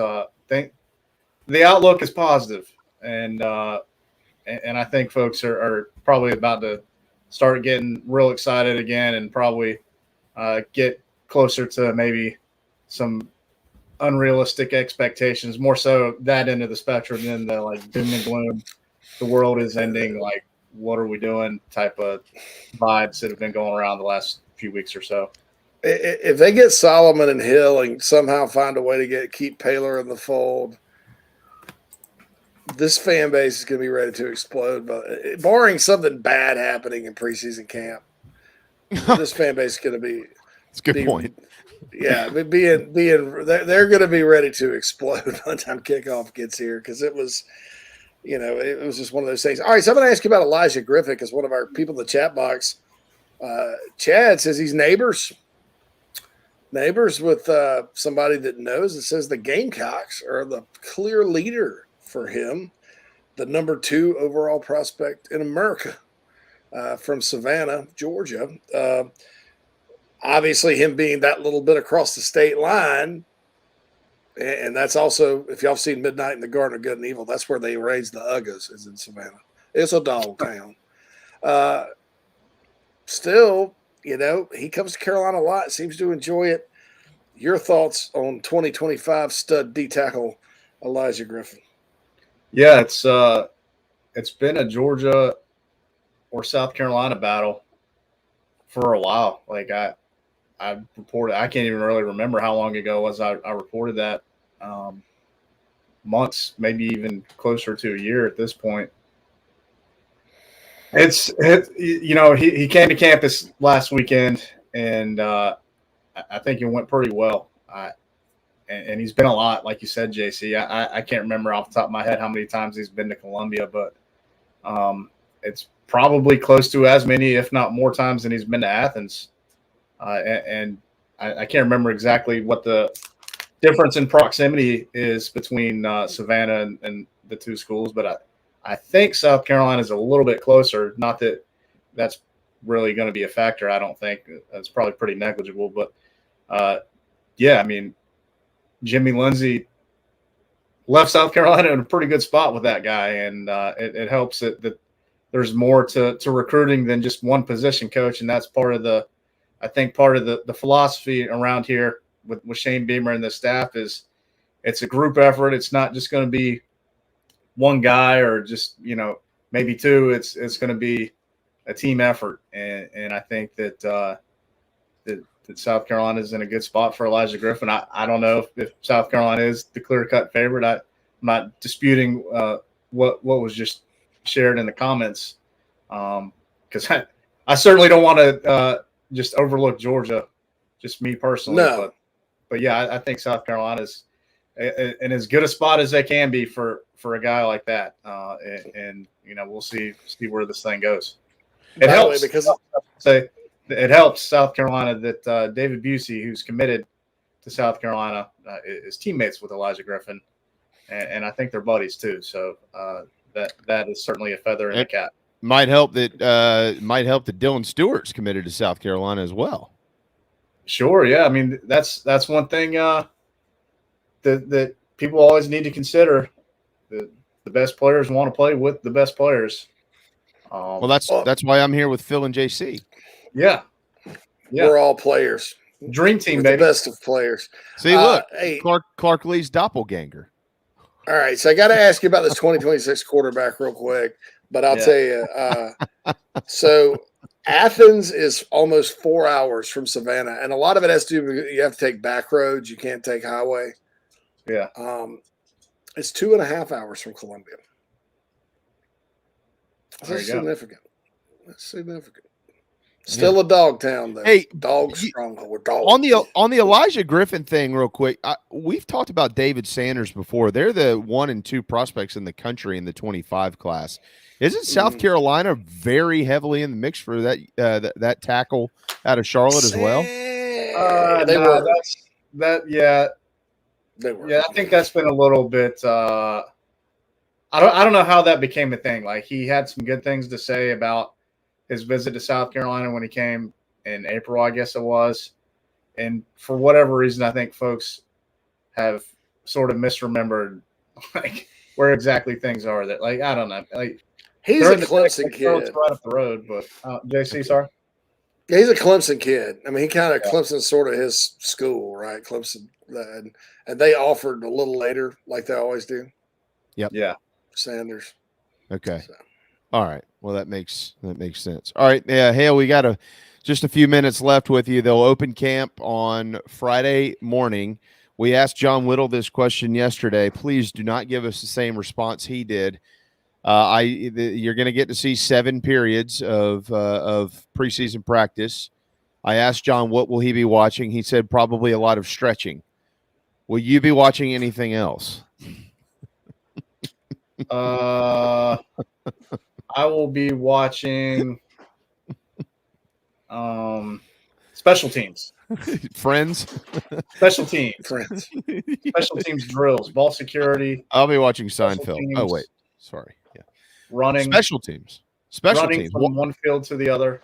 Speaker 2: the outlook is positive, and I think folks are probably about to start getting real excited again and probably get closer to maybe some unrealistic expectations, more so that end of the spectrum than the like doom and gloom, the world is ending, like what are we doing type of vibes that have been going around the last few weeks or so.
Speaker 9: If they get Solomon and Hill and somehow find a way to keep Paler in the fold, this fan base is going to be ready to explode. But barring something bad happening in preseason camp, this fan base is going to be.
Speaker 8: That's a good point.
Speaker 9: Yeah, they're going to be ready to explode by the time kickoff gets here because it was just one of those things. All right, so I'm going to ask you about Elijah Griffin because one of our people in the chat box, Chad, says he's neighbors with somebody that knows. It says the Gamecocks are the clear leader for him, the number 2 overall prospect in America from Savannah, Georgia. Obviously, him being that little bit across the state line, and that's also, if y'all seen Midnight in the Garden of Good and Evil, that's where they raised the Uggas, is in Savannah. It's a dog town. Still, he comes to Carolina a lot, seems to enjoy it. Your thoughts on 2025 stud D-tackle Elijah Griffin?
Speaker 2: Yeah, it's been a Georgia or South Carolina battle for a while. Like I reported, I can't even really remember how long ago it was I reported that, months, maybe even closer to a year at this point. He came to campus last weekend, and I think it went pretty well. And he's been a lot, like you said, JC. I can't remember off the top of my head how many times he's been to Columbia, but it's probably close to as many, if not more times than he's been to Athens. And I can't remember exactly what the difference in proximity is between Savannah and the two schools, but I think South Carolina is a little bit closer. Not that that's really going to be a factor. I don't think it's probably pretty negligible, but yeah, I mean, Jimmy Lindsey left South Carolina in a pretty good spot with that guy, and it helps that there's more to recruiting than just one position coach, and that's part of the philosophy around here with Shane Beamer and the staff is it's a group effort. It's not just going to be one guy or just maybe two. It's going to be a team effort, and I think that South Carolina is in a good spot for Elijah Griffin. I don't know if South Carolina is the clear-cut favorite. I'm not disputing what was just shared in the comments, because I certainly don't want to just overlook Georgia, just me personally.
Speaker 9: No.
Speaker 2: But yeah, I think South Carolina's in as good a spot as they can be for a guy like that, and we'll see where this thing goes. It helps because it helps South Carolina that David Busey, who's committed to South Carolina, is teammates with Elijah Griffin, and I think they're buddies too. So that is certainly a feather in the cap.
Speaker 8: Might help that Dylan Stewart's committed to South Carolina as well.
Speaker 2: Sure, yeah. I mean, that's one thing that people always need to consider. The best players want to play with the best players.
Speaker 8: Well, that's why I'm here with Phil and JC.
Speaker 2: Yeah.
Speaker 9: We're all players.
Speaker 2: Dream team,
Speaker 9: baby.
Speaker 2: The
Speaker 9: best of players.
Speaker 8: See, look, hey, Clark Lee's doppelganger.
Speaker 9: All right, so I got to ask you about this 2026 quarterback real quick, but I'll tell you. So Athens is almost 4 hours from Savannah, and a lot of it has to do with you have to take back roads. You can't take highway.
Speaker 2: Yeah.
Speaker 9: It's 2.5 hours from Columbia. That's significant. That's significant. Still a dog town, though.
Speaker 8: Hey,
Speaker 9: dog stronghold. Dog.
Speaker 8: On the Elijah Griffin thing, real quick. We've talked about David Sanders before. They're the 1 and 2 prospects in the country in the 25 class. Isn't South Carolina very heavily in the mix for that tackle out of Charlotte as well?
Speaker 9: They were.
Speaker 2: They were. Yeah, I think that's been a little bit. I don't know how that became a thing. Like he had some good things to say about his visit to South Carolina when he came in April, I guess it was. And for whatever reason, I think folks have sort of misremembered like where exactly things are. That like I don't know. Like
Speaker 9: he's a Clemson kid,
Speaker 2: right up the road. But JC, sorry.
Speaker 9: Yeah, he's a Clemson kid. I mean, he kind of Clemson sort of his school, right? Clemson, and they offered a little later, like they always do.
Speaker 8: Yep.
Speaker 2: Yeah.
Speaker 9: Sanders.
Speaker 8: Okay. So. All right. Well, that makes sense. All right. Yeah, Hale, we got just a few minutes left with you. They'll open camp on Friday morning. We asked John Whittle this question yesterday. Please do not give us the same response he did. You're going to get to see 7 periods of preseason practice. I asked John what will he be watching. He said probably a lot of stretching. Will you be watching anything else?
Speaker 2: I will be watching special teams.
Speaker 8: Friends?
Speaker 2: Special teams.
Speaker 9: Friends.
Speaker 2: Special teams drills, ball security.
Speaker 8: I'll be watching Seinfeld. Oh, wait. Sorry. Yeah.
Speaker 2: Running.
Speaker 8: Special teams.
Speaker 2: Running from one field to the other.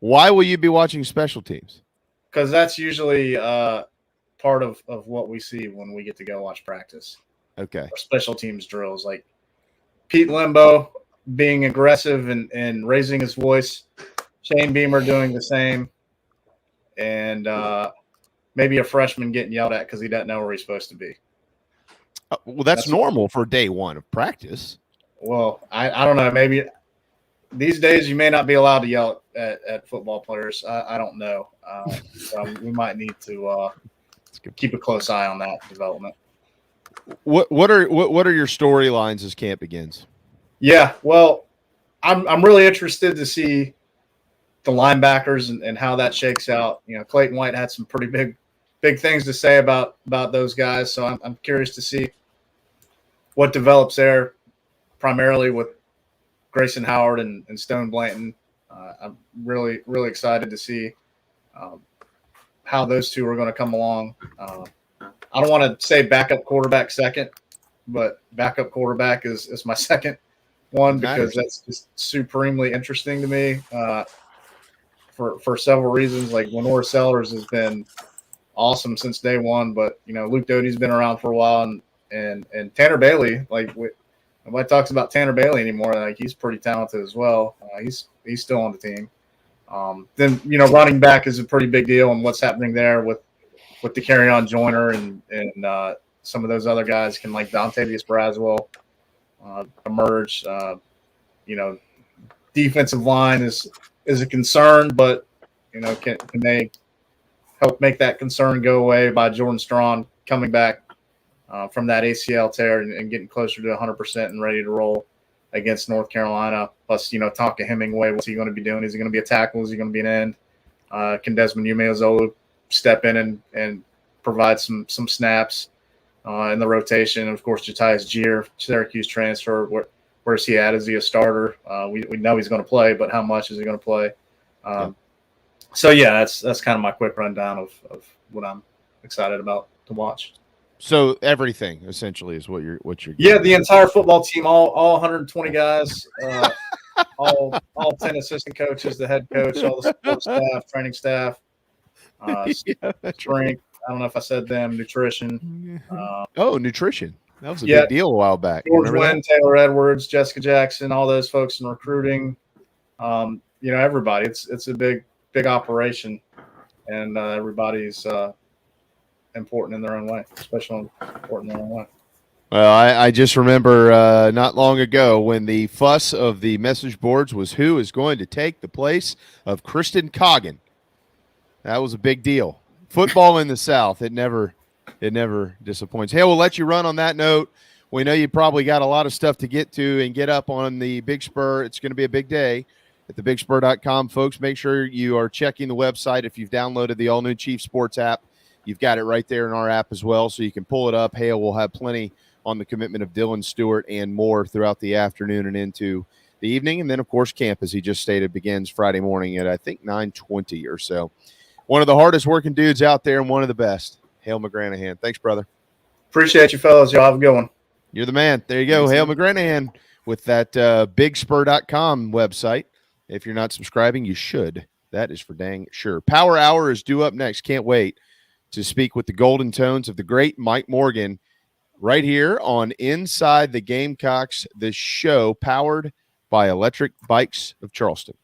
Speaker 8: Why will you be watching special teams?
Speaker 2: Because that's usually part of what we see when we get to go watch practice.
Speaker 8: Okay.
Speaker 2: Or special teams drills, like Pete Limbo being aggressive and raising his voice, Shane Beamer doing the same, and maybe a freshman getting yelled at because he doesn't know where he's supposed to be.
Speaker 8: Well, that's normal for day one of practice.
Speaker 2: Well, I don't know. Maybe these days you may not be allowed to yell at football players. I don't know. So we might need to keep a close eye on that development.
Speaker 8: What are your storylines as camp begins?
Speaker 2: Yeah, well, I'm really interested to see the linebackers and how that shakes out. You know, Clayton White had some pretty big things to say about those guys, so I'm curious to see what develops there, primarily with Grayson Howard and Stone Blanton. I'm really excited to see how those two are going to come along. I don't want to say backup quarterback second, but backup quarterback is my second one because that's just supremely interesting to me for several reasons. Like Lenore Sellers has been awesome since day one, but Luke Doty's been around for a while, and Tanner Bailey, nobody talks about Tanner Bailey anymore. Like he's pretty talented as well. He's still on the team. Then running back is a pretty big deal, and what's happening there with the carry on Joyner and some of those other guys can like Dontavius Braswell emerge. Defensive line is a concern, but can they help make that concern go away by Jordan Strawn coming back from that ACL tear and getting closer to 100% and ready to roll against North Carolina. Plus, Tonka Hemingway, what's he going to be doing? Is he going to be a tackle? Is he going to be an end? Can Desmond Umeozulu step in and provide some snaps in the rotation? And of course, Jatias Jeer, Syracuse transfer. Where's he at? Is he a starter? We know he's going to play, but how much is he going to play? So yeah, that's kind of my quick rundown of what I'm excited about to watch.
Speaker 8: So everything essentially is what you're.
Speaker 2: Yeah, the entire football team, all 120 guys, all 10 assistant coaches, the head coach, all the support staff, training staff, strength. I don't know if I said them. Nutrition.
Speaker 8: Nutrition. That was a big deal a while back.
Speaker 2: George Wynn, Taylor Edwards, Jessica Jackson, all those folks in recruiting. Everybody. It's a big operation, and everybody's important in their own way, especially important in their own way.
Speaker 8: Well, I just remember not long ago when the fuss of the message boards was who is going to take the place of Kristen Coggan. That was a big deal. Football in the South, it never disappoints. Hey, we'll let you run on that note. We know you probably got a lot of stuff to get to and get up on the Big Spur. It's going to be a big day at thebigspur.com, folks. Make sure you are checking the website. If you've downloaded the all-new Chief Sports app, you've got it right there in our app as well, so you can pull it up. Hale will have plenty on the commitment of Dylan Stewart and more throughout the afternoon and into the evening. And then, of course, camp, as he just stated, begins Friday morning at, I think, 9:20 or so. One of the hardest working dudes out there and one of the best, Hale McGranahan. Thanks, brother.
Speaker 2: Appreciate you, fellas. Y'all have a good one.
Speaker 8: You're the man. There you go. Hale McGranahan with that bigspur.com website. If you're not subscribing, you should. That is for dang sure. Power Hour is due up next. Can't wait to speak with the golden tones of the great Mike Morgan right here on Inside the Gamecocks, the show powered by Electric Bikes of Charleston.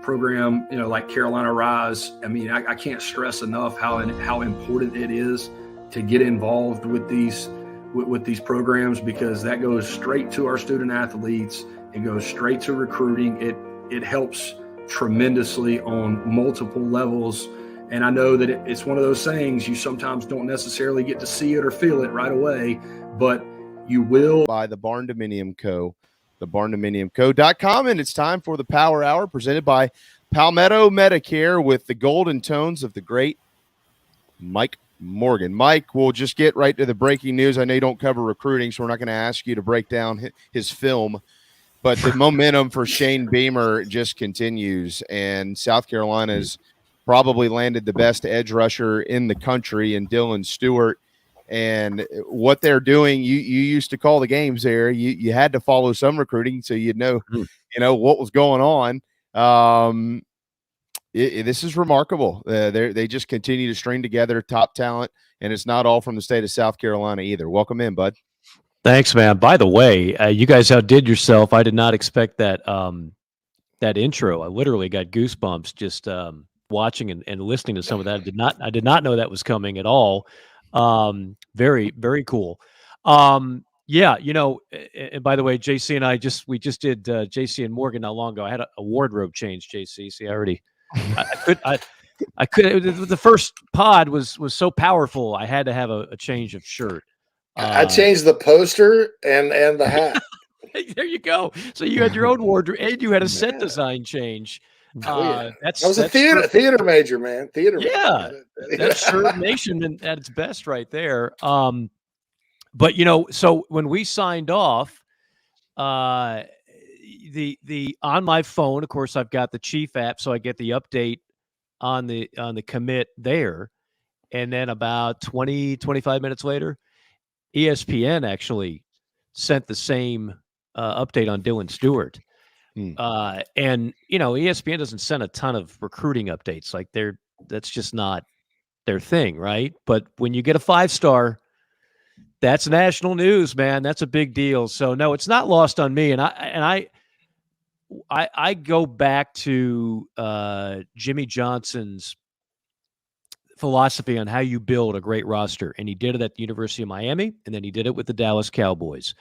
Speaker 13: Program, like Carolina Rise. I mean, I can't stress enough how important it is to get involved with these programs, because that goes straight to our student athletes. It goes straight to recruiting. It helps tremendously on multiple levels. And I know that it's one of those things you sometimes don't necessarily get to see it or feel it right away, but you will.
Speaker 8: By the Barn Dominium Co., thebarndominiumco.com, and it's time for the Power Hour presented by Palmetto Medicare with the golden tones of the great Mike Morgan. Mike, we'll just get right to the breaking news. I know you don't cover recruiting, so we're not going to ask you to break down his film, but the momentum for Shane Beamer just continues, and South Carolina's probably landed the best edge rusher in the country in Dylan Stewart. And what they're doing, you used to call the games there. You had to follow some recruiting so you'd know, what was going on. This is remarkable. They just continue to string together top talent, and it's not all from the state of South Carolina either. Welcome in, bud.
Speaker 14: Thanks, man. By the way, you guys outdid yourself. I did not expect that that intro. I literally got goosebumps just watching and listening to some of that. I did not know that was coming at all. Very, very cool. Yeah, and by the way, JC and we just did JC and Morgan not long ago. I had a wardrobe change, JC. See, I could. The first pod was so powerful. I had to have a change of shirt.
Speaker 9: I changed the poster and the hat.
Speaker 14: There you go. So you had your own wardrobe and you had a set design change.
Speaker 9: I was a theater major, man.
Speaker 14: Yeah, that's Serve Nation at its best right there. But so when we signed off, the on my phone, of course, I've got the Chief app, so I get the update on the commit there, and then about 25 minutes later, ESPN actually sent the same update on Dylan Stewart. And ESPN doesn't send a ton of recruiting updates. Like that's just not their thing, right? But when you get a 5-star, that's national news, man. That's a big deal. So no, it's not lost on me. And I go back to Jimmy Johnson's philosophy on how you build a great roster, and he did it at the University of Miami, and then he did it with the Dallas Cowboys.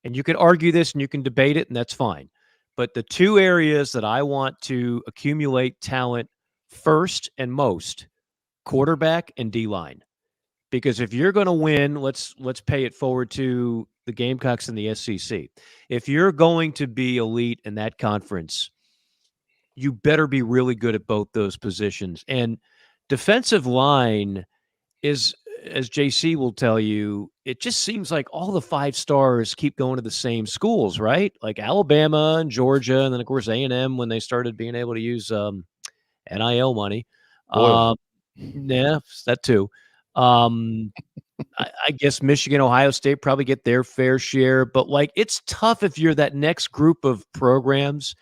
Speaker 14: And you can argue this and you can debate it, and that's fine. But the two areas that I want to accumulate talent first and most, quarterback and D-line. Because if you're going to win, let's pay it forward to the Gamecocks and the SEC. If you're going to be elite in that conference, you better be really good at both those positions. And defensive line is, as JC will tell you, it just seems like all the 5-stars keep going to the same schools, right? Like Alabama and Georgia, and then of course A&M when they started being able to use NIL money. Yeah, that too. I guess Michigan, Ohio State probably get their fair share, but like it's tough if you're that next group of programs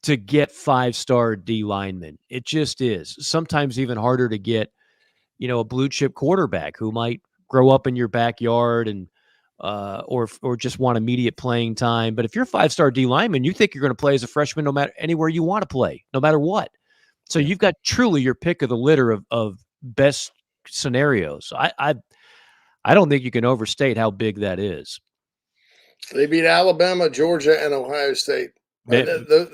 Speaker 14: to get 5-star D linemen. It just is. Sometimes even harder to get, a blue chip quarterback who might grow up in your backyard and or just want immediate playing time. But if you're a 5-star D lineman, you think you're going to play as a freshman no matter anywhere you want to play, no matter what. So you've got truly your pick of the litter of best scenarios. I don't think you can overstate how big that is.
Speaker 9: They beat Alabama, Georgia, and Ohio State.
Speaker 14: There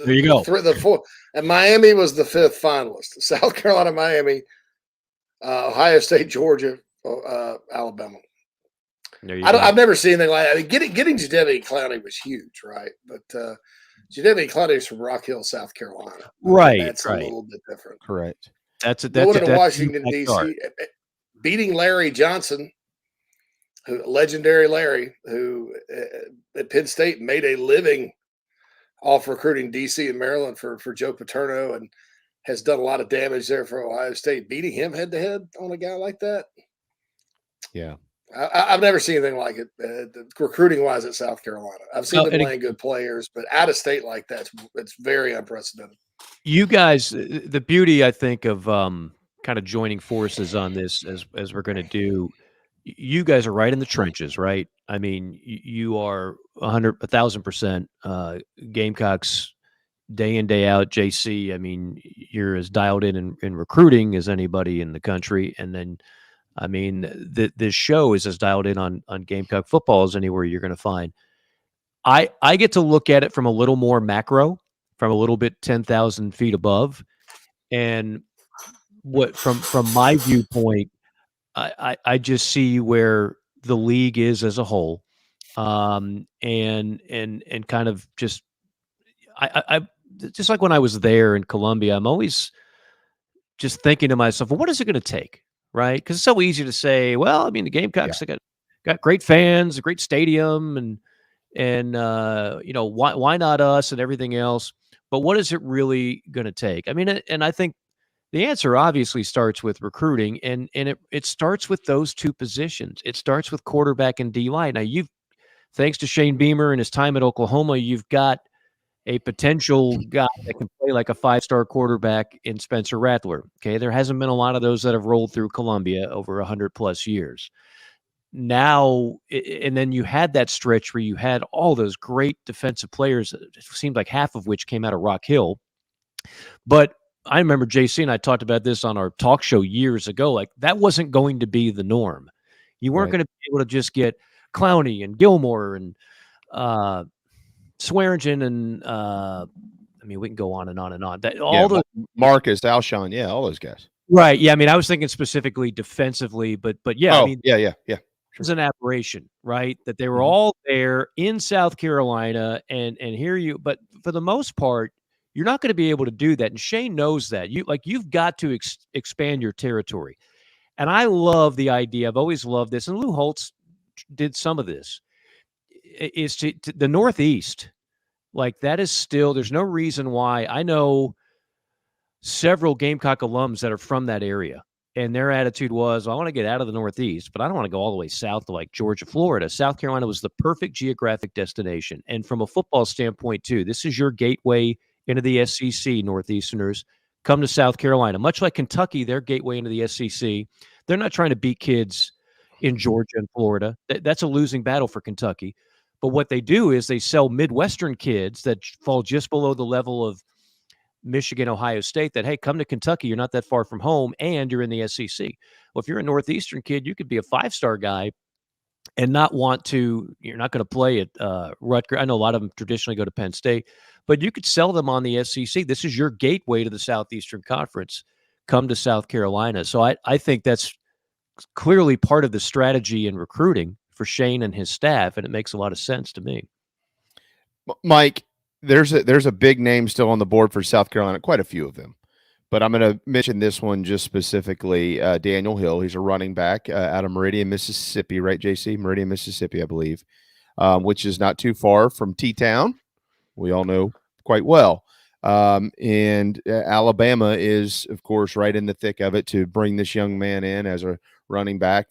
Speaker 14: you go.
Speaker 9: The four, and Miami was the 5th finalist. South Carolina, Miami, Ohio State, Georgia, Alabama. I've never seen anything like that. I mean, getting Jadeveon Clowney was huge, right? But Jadeveon Clowney is from Rock Hill, South Carolina.
Speaker 14: Right.
Speaker 9: That's a little bit different.
Speaker 8: Correct.
Speaker 9: Going to Washington, D.C., beating Larry Johnson, legendary Larry, who at Penn State made a living off recruiting D.C. and Maryland for Joe Paterno and has done a lot of damage there for Ohio State. Beating him head-to-head on a guy like that?
Speaker 8: Yeah.
Speaker 9: I've never seen anything like it recruiting-wise at South Carolina. I've seen them playing good players, but out of state like that, it's very unprecedented.
Speaker 14: You guys, the beauty, I think, of kind of joining forces on this as we're going to do, you guys are right in the trenches, right? I mean, you are 1,000% Gamecocks day in, day out. JC, I mean, you're as dialed in recruiting as anybody in the country. And then, I mean, this show is as dialed in on Gamecock football as anywhere you're going to find. I get to look at it from a little more macro, from a little bit 10,000 feet above. And what from my viewpoint, I just see where the league is as a whole, and kind of just I just like when I was there in Columbia, I'm always just thinking to myself, well, what is it going to take, right? Because it's so easy to say, well, I mean, the Gamecocks they got great fans, a great stadium, and why not us and everything else. But what is it really going to take? I mean, and I think the answer obviously starts with recruiting, and it starts with those two positions. It starts with quarterback and D-line. Now, thanks to Shane Beamer and his time at Oklahoma, you've got a potential guy that can play like a five-star quarterback in Spencer Rattler. Okay, there hasn't been a lot of those that have rolled through Columbia over 100+ years. Now, and then you had that stretch where you had all those great defensive players. It seemed like half of which came out of Rock Hill. But I remember JC and I talked about this on our talk show years ago. Like, that wasn't going to be the norm. You weren't going to be able to just get Clowney and Gilmore and Swearingen and I mean, we can go on and on and on.
Speaker 8: Marcus, Alshon, all those guys.
Speaker 14: Right. Yeah. I mean, I was thinking specifically defensively, but yeah.
Speaker 8: Oh,
Speaker 14: I mean,
Speaker 8: yeah.
Speaker 14: It was an aberration, right? That they were all there in South Carolina, and but for the most part, you're not going to be able to do that. And Shane knows that. You've got to expand your territory. And I love the idea. I've always loved this. And Lou Holtz did some of this. Is to the Northeast. Like, that is still, there's no reason why. I know several Gamecock alums that are from that area. And their attitude was, I want to get out of the Northeast, but I don't want to go all the way south to like Georgia, Florida. South Carolina was the perfect geographic destination. And from a football standpoint, too, this is your gateway into the SEC, Northeasterners. Come to South Carolina. Much like Kentucky, their gateway into the SEC. They're not trying to beat kids in Georgia and Florida. That's a losing battle for Kentucky. But what they do is they sell Midwestern kids that fall just below the level of Michigan, Ohio State, that, hey, come to Kentucky. You're not that far from home, and you're in the SEC. Well, if you're a Northeastern kid, you could be a five-star guy and not want to. You're not going to play at Rutgers. I know a lot of them traditionally go to Penn State, but you could sell them on the SEC. This is your gateway to the Southeastern Conference. Come to South Carolina. So I think that's clearly part of the strategy in recruiting for Shane and his staff, and it makes a lot of sense to me.
Speaker 8: Mike, there's a big name still on the board for South Carolina, quite a few of them, but I'm going to mention this one just specifically. Daniel Hill, he's a running back out of Meridian, Mississippi, right, JC? Meridian, Mississippi, I believe, which is not too far from T-Town. We all know quite well. And Alabama is, of course, right in the thick of it to bring this young man in as a running back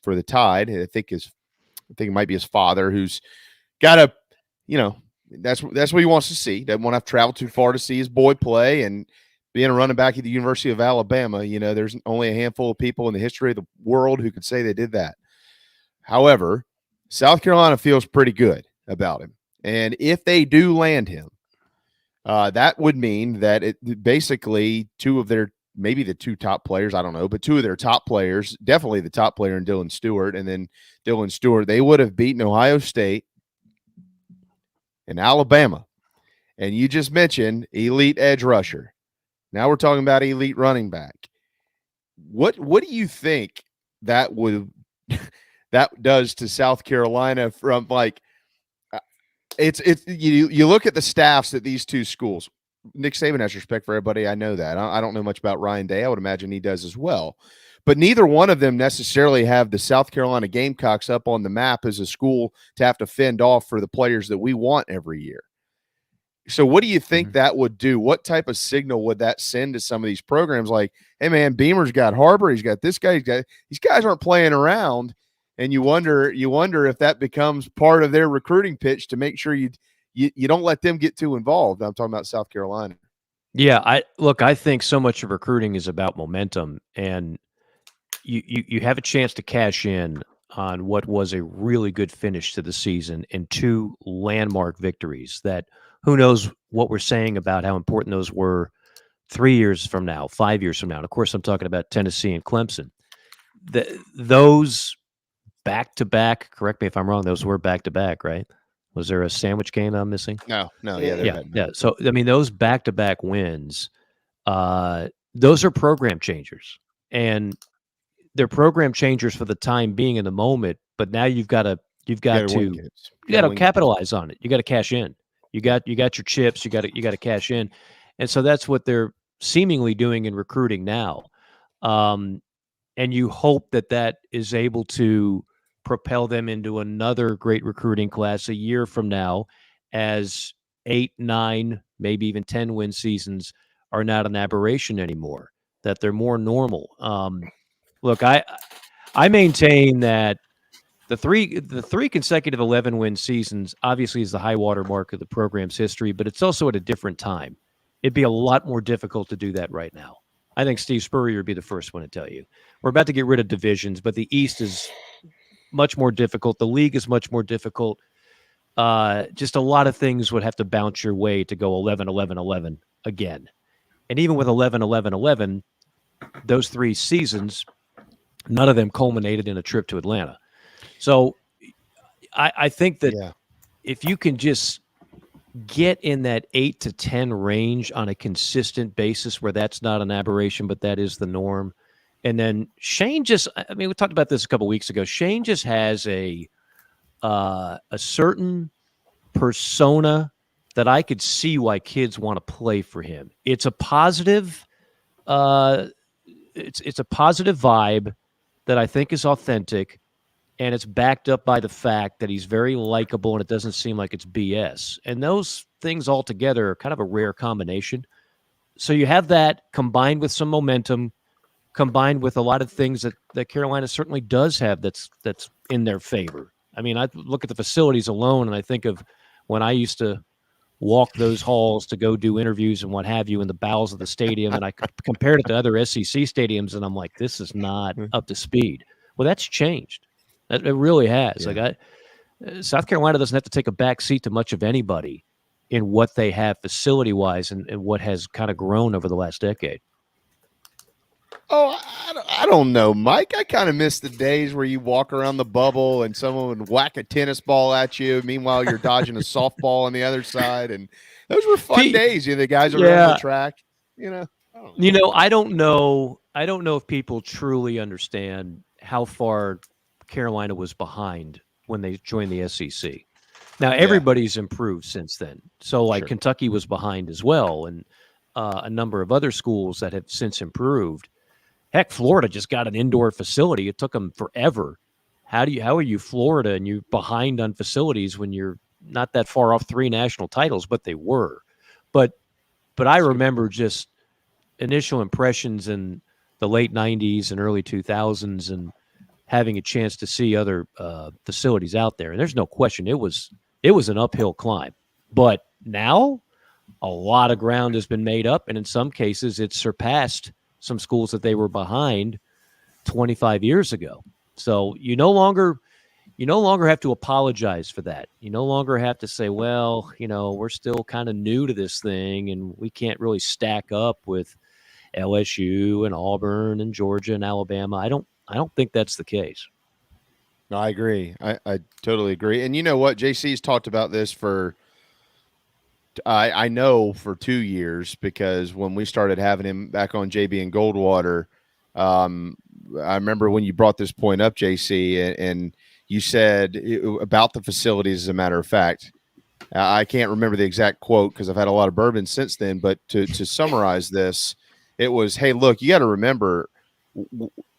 Speaker 8: for the Tide. I think it might be his father, who's got a, that's what he wants to see. Doesn't want to have to travel too far to see his boy play. And being a running back at the University of Alabama, there's only a handful of people in the history of the world who could say they did that. However, South Carolina feels pretty good about him. And if they do land him, that would mean that it basically maybe the two top players, I don't know, but two of their top players, definitely the top player in Dylan Stewart, and then Dylan Stewart, they would have beaten Ohio State and Alabama. And you just mentioned elite edge rusher. Now we're talking about elite running back. What do you think that does to South Carolina from you look at the staffs at these two schools. Nick Saban has respect for everybody. I know that. I don't know much about Ryan Day. I would imagine he does as well. But neither one of them necessarily have the South Carolina Gamecocks up on the map as a school to have to fend off for the players that we want every year. So what do you think that would do? What type of signal would that send to some of these programs? Like, hey, man, Beamer's got Harbor. He's got this guy. These guys aren't playing around. And you wonder if that becomes part of their recruiting pitch to make sure you don't let them get too involved. I'm talking about South Carolina.
Speaker 14: Yeah, I think so much of recruiting is about momentum, and you have a chance to cash in on what was a really good finish to the season and 2 landmark victories that who knows what we're saying about how important those were 3 years from now, 5 years from now. And of course, I'm talking about Tennessee and Clemson. Those back-to-back, correct me if I'm wrong, those were back-to-back, right? Was there a sandwich game I'm missing?
Speaker 8: No.
Speaker 14: Yeah. So, I mean, those back-to-back wins, those are program changers. And they're program changers for the time being in the moment, but now you've got to capitalize on it. You got to cash in. You got your chips. You got to cash in, and so that's what they're seemingly doing in recruiting now. And you hope that is able to propel them into another great recruiting class a year from now, as 8, 9, maybe even 10 win seasons are not an aberration anymore. That they're more normal. Look, I maintain that the three consecutive 11-win seasons obviously is the high water mark of the program's history, but it's also at a different time. It'd be a lot more difficult to do that right now. I think Steve Spurrier would be the first one to tell you. We're about to get rid of divisions, but the East is much more difficult. The league is much more difficult. Just a lot of things would have to bounce your way to go 11-11-11 again. And even with 11-11-11, those 3 seasons, none of them culminated in a trip to Atlanta. So I think that if you can just get in that 8 to 10 range on a consistent basis where that's not an aberration, but that is the norm. And then Shane we talked about this a couple weeks ago. Shane just has a certain persona that I could see why kids want to play for him. It's a positive, it's a positive vibe that I think is authentic, and it's backed up by the fact that he's very likable and it doesn't seem like it's BS. And those things all together are kind of a rare combination. So you have that combined with some momentum, combined with a lot of things that Carolina certainly does have that's in their favor. I mean, I look at the facilities alone and I think of when I used to walk those halls to go do interviews and what have you in the bowels of the stadium, and I compared it to other SEC stadiums, and I'm like, this is not up to speed. Well, that's changed. It really has.
Speaker 8: Yeah.
Speaker 14: Like South Carolina doesn't have to take a back seat to much of anybody in what they have facility-wise and what has kind of grown over the last decade.
Speaker 8: Oh, I don't know, Mike. I kind of miss the days where you walk around the bubble and someone would whack a tennis ball at you. Meanwhile, you're dodging a softball on the other side. And those were fun days. The guys around the track,
Speaker 14: I don't know if people truly understand how far Carolina was behind when they joined the SEC. Now, everybody's improved since then. So, Kentucky was behind as well, and a number of other schools that have since improved. Heck, Florida just got an indoor facility. It took them forever. How are you Florida and you're behind on facilities when you're not that far off 3 national titles, but they were. But I remember just initial impressions in the late 90s and early 2000s and having a chance to see other facilities out there. And there's no question it was an uphill climb. But now a lot of ground has been made up, and in some cases it's surpassed some schools that they were behind 25 years ago. So you no longer have to apologize for that. You no longer have to say, well, we're still kind of new to this thing and we can't really stack up with LSU and Auburn and Georgia and Alabama. I don't think that's the case.
Speaker 8: No, I agree. I totally agree. And you know what? JC's talked about this for I know for 2 years, because when we started having him back on JB and Goldwater, I remember when you brought this point up, JC, and you said about the facilities, as a matter of fact. I can't remember the exact quote because I've had a lot of bourbon since then, but to summarize this, it was, hey, look, you got to remember,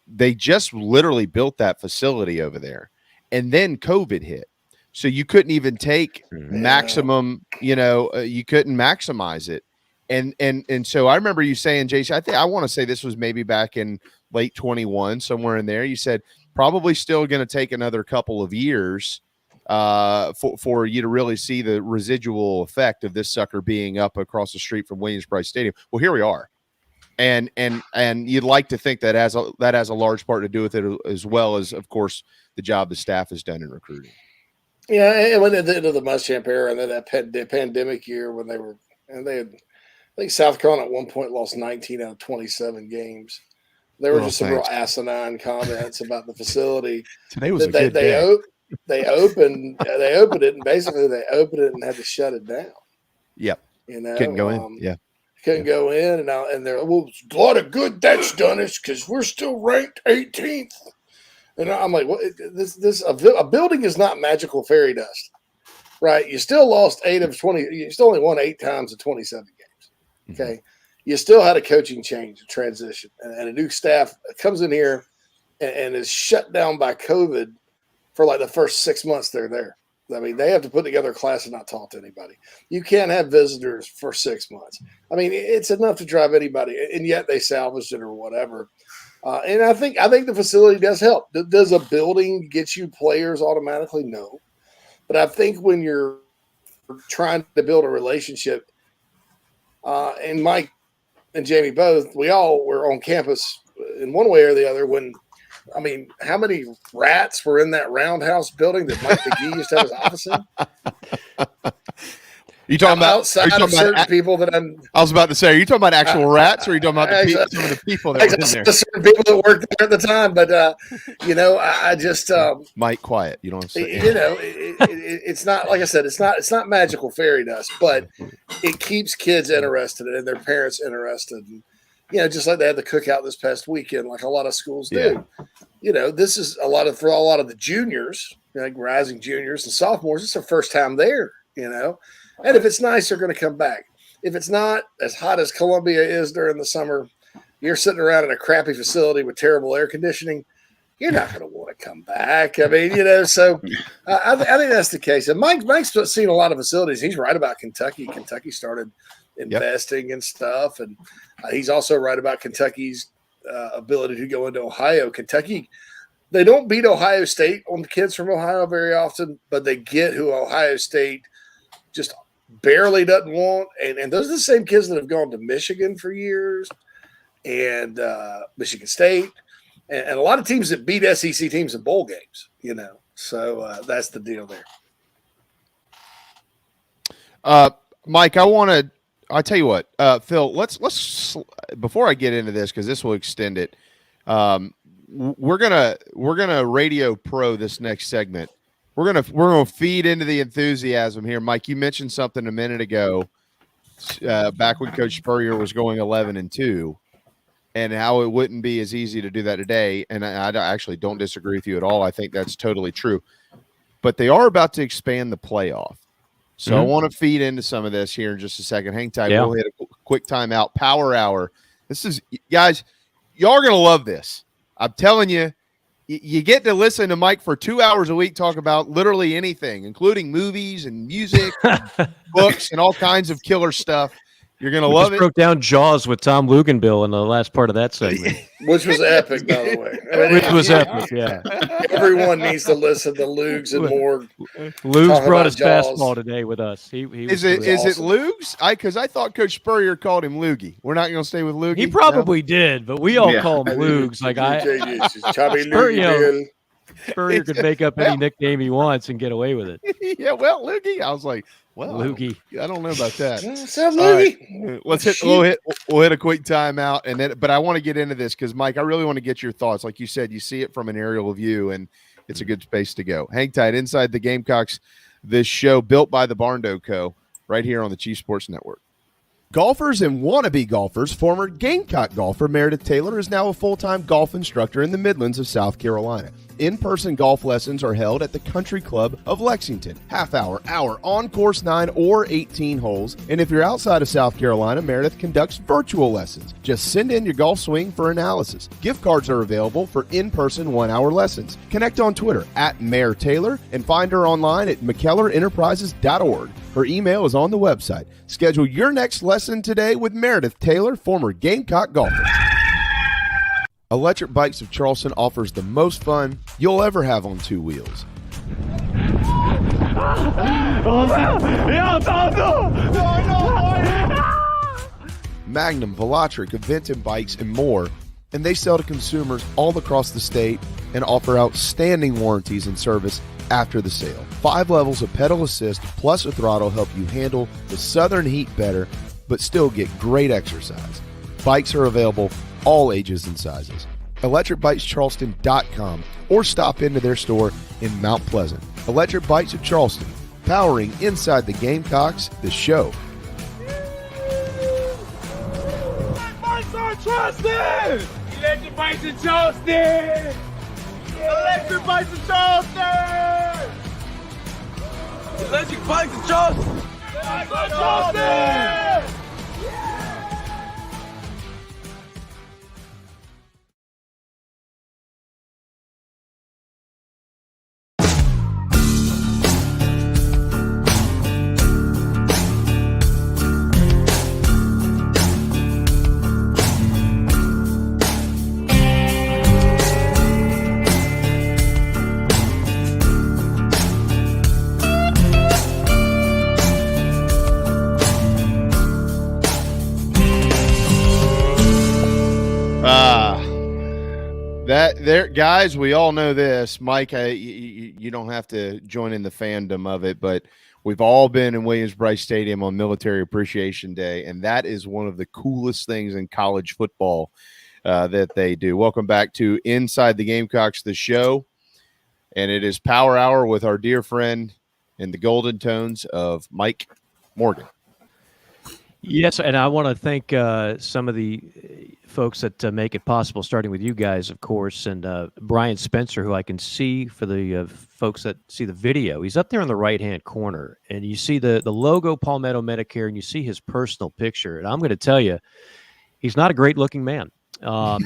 Speaker 8: they just literally built that facility over there, and then COVID hit. So you couldn't even take maximum, you couldn't maximize it. And so I remember you saying, Jason, I want to say this was maybe back in late 21, somewhere in there. You said probably still going to take another couple of years for you to really see the residual effect of this sucker being up across the street from Williams-Brice Stadium. Well, here we are. And you'd like to think that has a large part to do with it, as well as, of course, the job the staff has done in recruiting.
Speaker 9: Yeah, and when at the end of the Muschamp era, and then the pandemic year when they had, I think South Carolina at one point lost 19 out of 27 games. There were just some real asinine comments about the facility.
Speaker 8: Today was a good day.
Speaker 9: They opened it, and basically they opened it and had to shut it down.
Speaker 8: Yep. Couldn't go in. Yeah.
Speaker 9: Couldn't go in, and they're, well, a lot of good that's done us because we're still ranked 18th. And I'm like, what? A building is not magical fairy dust, right? You still lost 8 of 20. You still only won 8 times in 27 games. Okay. Mm-hmm. You still had a coaching change, a transition, and a new staff comes in here and is shut down by COVID for like the first 6 months they're there. I mean, they have to put together a class and not talk to anybody. You can't have visitors for 6 months. I mean, it's enough to drive anybody, and yet they salvaged it or whatever. And I think the facility does help. Does a building get you players automatically? No. But I think when you're trying to build a relationship, and Mike and Jamie both, we all were on campus in one way or the other when – I mean, how many rats were in that roundhouse building that Mike McGee used to have his office in?
Speaker 8: You talking about
Speaker 9: outside of certain people that
Speaker 8: I was about to say, are you talking about actual rats, or are you talking about some of the people that were in there?
Speaker 9: Certain people that worked there at the time, but I just
Speaker 8: Mike, quiet. You don't say.
Speaker 9: It's not, like I said, it's not magical fairy dust, but it keeps kids interested and their parents interested. And, just like they had the cookout this past weekend, like a lot of schools do. Yeah. This is for a lot of the juniors, like rising juniors and sophomores. It's their first time there, And if it's nice, they're going to come back. If it's not as hot as Columbia is during the summer, you're sitting around in a crappy facility with terrible air conditioning, you're not going to want to come back. I mean, so I think that's the case. And Mike's seen a lot of facilities. He's right about Kentucky. Kentucky started investing and stuff. And he's also right about Kentucky's ability to go into Ohio. Kentucky, they don't beat Ohio State on kids from Ohio very often, but they get who Ohio State just barely doesn't want. And those are the same kids that have gone to Michigan for years and Michigan State and a lot of teams that beat SEC teams in bowl games, So that's the deal there.
Speaker 8: Mike, I'll tell you what, Phil, let's before I get into this, because this will extend it. We're gonna radio pro this next segment. We're gonna feed into the enthusiasm here. Mike, you mentioned something a minute ago, back when Coach Spurrier was going 11-2, and how it wouldn't be as easy to do that today. And I actually don't disagree with you at all. I think that's totally true. But they are about to expand the playoff. So I want to feed into some of this here in just a second. Hang tight. We'll hit a quick timeout. Power Hour. This is, guys, y'all are going to love this. I'm telling you, you get to listen to Mike for 2 hours a week talk about literally anything, including movies and music, and books, and all kinds of killer stuff. You're going to love it.
Speaker 14: Broke down Jaws with Tom Luganbill in the last part of that segment.
Speaker 9: Which was epic, by the way.
Speaker 14: Which was epic, yeah.
Speaker 9: Everyone needs to listen to Lugs and more.
Speaker 14: Lugs brought his fastball today with us.
Speaker 8: Is it Lugs? Because I thought Coach Spurrier called him Loogie. We're not going to stay with Loogie.
Speaker 14: He probably did, but we all call him Lugs. Like Spurrier could make up any nickname he wants and get away with it.
Speaker 8: Yeah, well, Loogie. I was like, well,
Speaker 14: Loogie.
Speaker 8: I don't know about that.
Speaker 9: Right,
Speaker 8: we'll hit a quick timeout, and then. But I want to get into this because, Mike, I really want to get your thoughts. Like you said, you see it from an aerial view, and it's a good space to go. Hang tight. Inside the Gamecocks, this show built by the Barndo Co. right here on the Chief Sports Network. Golfers and wannabe golfers, former Gamecock golfer Meredith Taylor is now a full-time golf instructor in the Midlands of South Carolina. In-person golf lessons are held at the Country Club of Lexington. Half-hour, on course 9 or 18 holes. And if you're outside of South Carolina, Meredith conducts virtual lessons. Just send in your golf swing for analysis. Gift cards are available for in-person 1-hour lessons. Connect on Twitter @MayorTaylor and find her online at McKellarEnterprises.org. Her email is on the website. Schedule your next lesson today with Meredith Taylor, former Gamecock golfer. Electric Bikes of Charleston offers the most fun you'll ever have on two wheels. Magnum, Velotric, Aventon bikes, and more. And they sell to consumers all across the state and offer outstanding warranties and service after the sale. 5 levels of pedal assist plus a throttle help you handle the southern heat better, but still get great exercise. Bikes are available all ages and sizes. ElectricBikesCharleston.com or stop into their store in Mount Pleasant. Electric Bikes of Charleston, powering inside the Gamecocks, the show.
Speaker 6: Bikes are Charleston! Electric Bikes in Charleston! Electric Bikes in Charleston! Electric Bikes in Charleston! Bikes in Charleston!
Speaker 8: Guys, we all know this. Mike, you don't have to join in the fandom of it, but we've all been in Williams-Brice Stadium on Military Appreciation Day, and that is one of the coolest things in college football that they do. Welcome back to Inside the Gamecocks, the show, and it is Power Hour with our dear friend in the golden tones of Mike Morgan.
Speaker 14: Yes, and I want to thank some of the folks that make it possible, starting with you guys, of course, and Brian Spencer, who I can see for the folks that see the video. He's up there in the right-hand corner, and you see the logo Palmetto Medicare, and you see his personal picture. And I'm going to tell you, he's not a great-looking man. And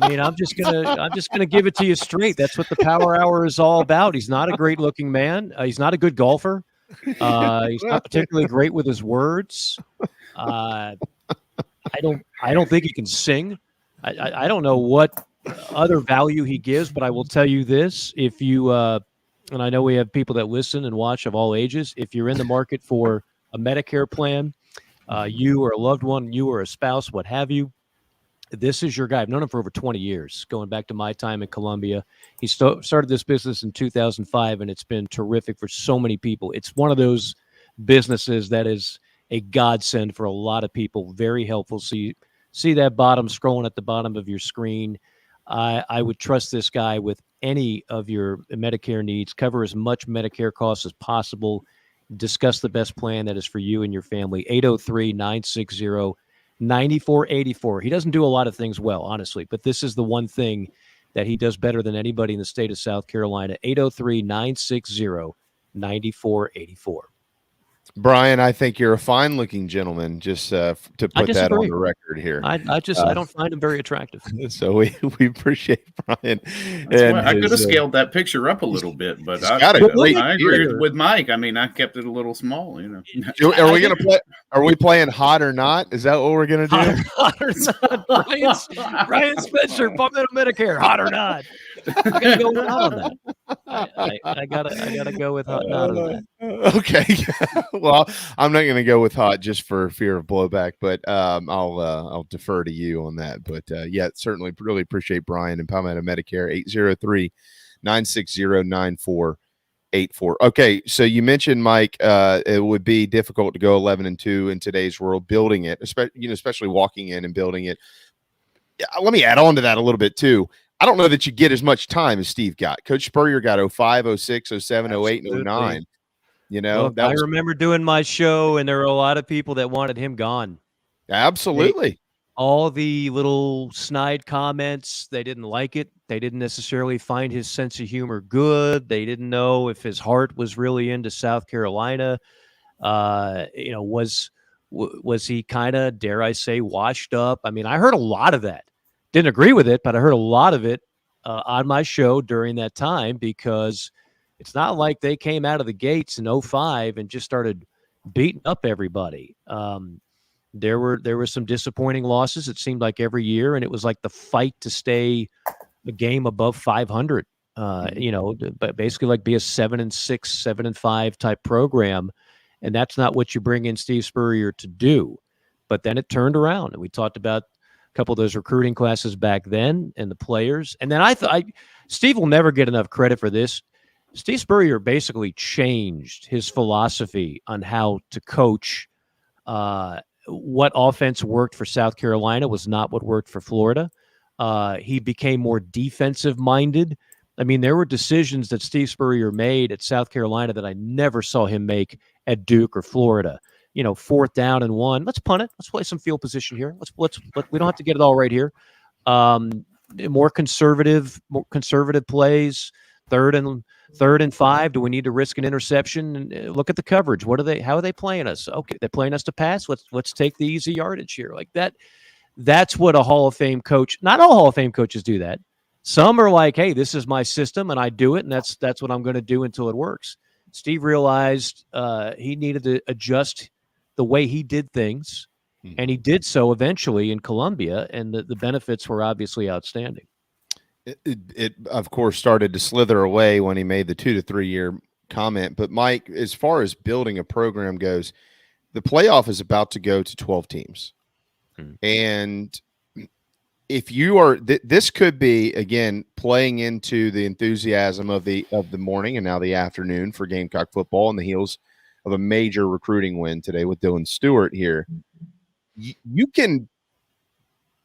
Speaker 14: I'm just gonna give it to you straight. That's what the Power Hour is all about. He's not a great-looking man. He's not a good golfer. He's not particularly great with his words. I don't think he can sing. I don't know what other value he gives, but I will tell you this: if you and I know we have people that listen and watch of all ages. If you're in the market for a Medicare plan, you or a loved one, you or a spouse, what have you, this is your guy. I've known him for over 20 years, going back to my time in Columbia. He started this business in 2005, and it's been terrific for so many people. It's one of those businesses that is a godsend for a lot of people, very helpful. So you see that bottom scrolling at the bottom of your screen. I would trust this guy with any of your Medicare needs, cover as much Medicare costs as possible, discuss the best plan that is for you and your family. 803-960-9484. He doesn't do a lot of things well, honestly, but this is the one thing that he does better than anybody in the state of South Carolina. 803-960-9484.
Speaker 8: Brian, I think you're a fine-looking gentleman, just to put that on the record here.
Speaker 14: I don't find him very attractive.
Speaker 8: So we appreciate Brian.
Speaker 10: I could have scaled that picture up a little bit, but I agree with Mike. I mean, I kept it a little small, you know.
Speaker 8: Are we going to play? Are we playing hot or not? Is that what we're going to do?
Speaker 14: Hot or not? Brian Spencer, Palmetto Medicare, hot or not? I gotta go with hot on that. I gotta go with hot on that.
Speaker 8: Okay. Well, I'm not going to go with hot just for fear of blowback, but I'll defer to you on that. But yeah, certainly really appreciate Brian and Palmetto Medicare. 803-960-9484. Okay, so you mentioned, Mike, it would be difficult to go 11-2 in today's world, building it, especially walking in and building it. Let me add on to that a little bit too. I don't know that you get as much time as Steve got. Coach Spurrier got 05, 06, 07, 08, and 09. You know,
Speaker 14: look, I remember doing my show, and there were a lot of people that wanted him gone.
Speaker 8: Absolutely.
Speaker 14: All the little snide comments, they didn't like it. They didn't necessarily find his sense of humor good. They didn't know if his heart was really into South Carolina. Was he kind of, dare I say, washed up? I mean, I heard a lot of that. Didn't agree with it, but I heard a lot of it on my show during that time, because it's not like they came out of the gates in 05 and just started beating up everybody. There were some disappointing losses. It seemed like every year, and it was like the fight to stay a game above 500. But basically like be a 7-6, 7-5 type program. And that's not what you bring in Steve Spurrier to do. But then it turned around, and we talked about a couple of those recruiting classes back then and the players. And then Steve will never get enough credit for this. Steve Spurrier basically changed his philosophy on how to coach. What offense worked for South Carolina was not what worked for Florida. He became more defensive minded. I mean, there were decisions that Steve Spurrier made at South Carolina that I never saw him make at Duke or Florida. 4th down and 1. Let's punt it. Let's play some field position here. We don't have to get it all right here. More conservative plays. 3rd and 5. Do we need to risk an interception? And look at the coverage. How are they playing us? Okay, they're playing us to pass. Let's take the easy yardage here. Like that. That's what a Hall of Fame coach. Not all Hall of Fame coaches do that. Some are like, hey, this is my system and I do it, and that's what I'm going to do until it works. Steve realized he needed to adjust the way he did things, and he did so eventually in Columbia, and the benefits were obviously outstanding.
Speaker 8: It of course started to slither away when he made the 2 to 3 year comment. But Mike, as far as building a program goes, the playoff is about to go to 12 teams. And if you are, this could be, again, playing into the enthusiasm of the morning and now the afternoon for Gamecock football on the heels of a major recruiting win today with Dylan Stewart here. You can,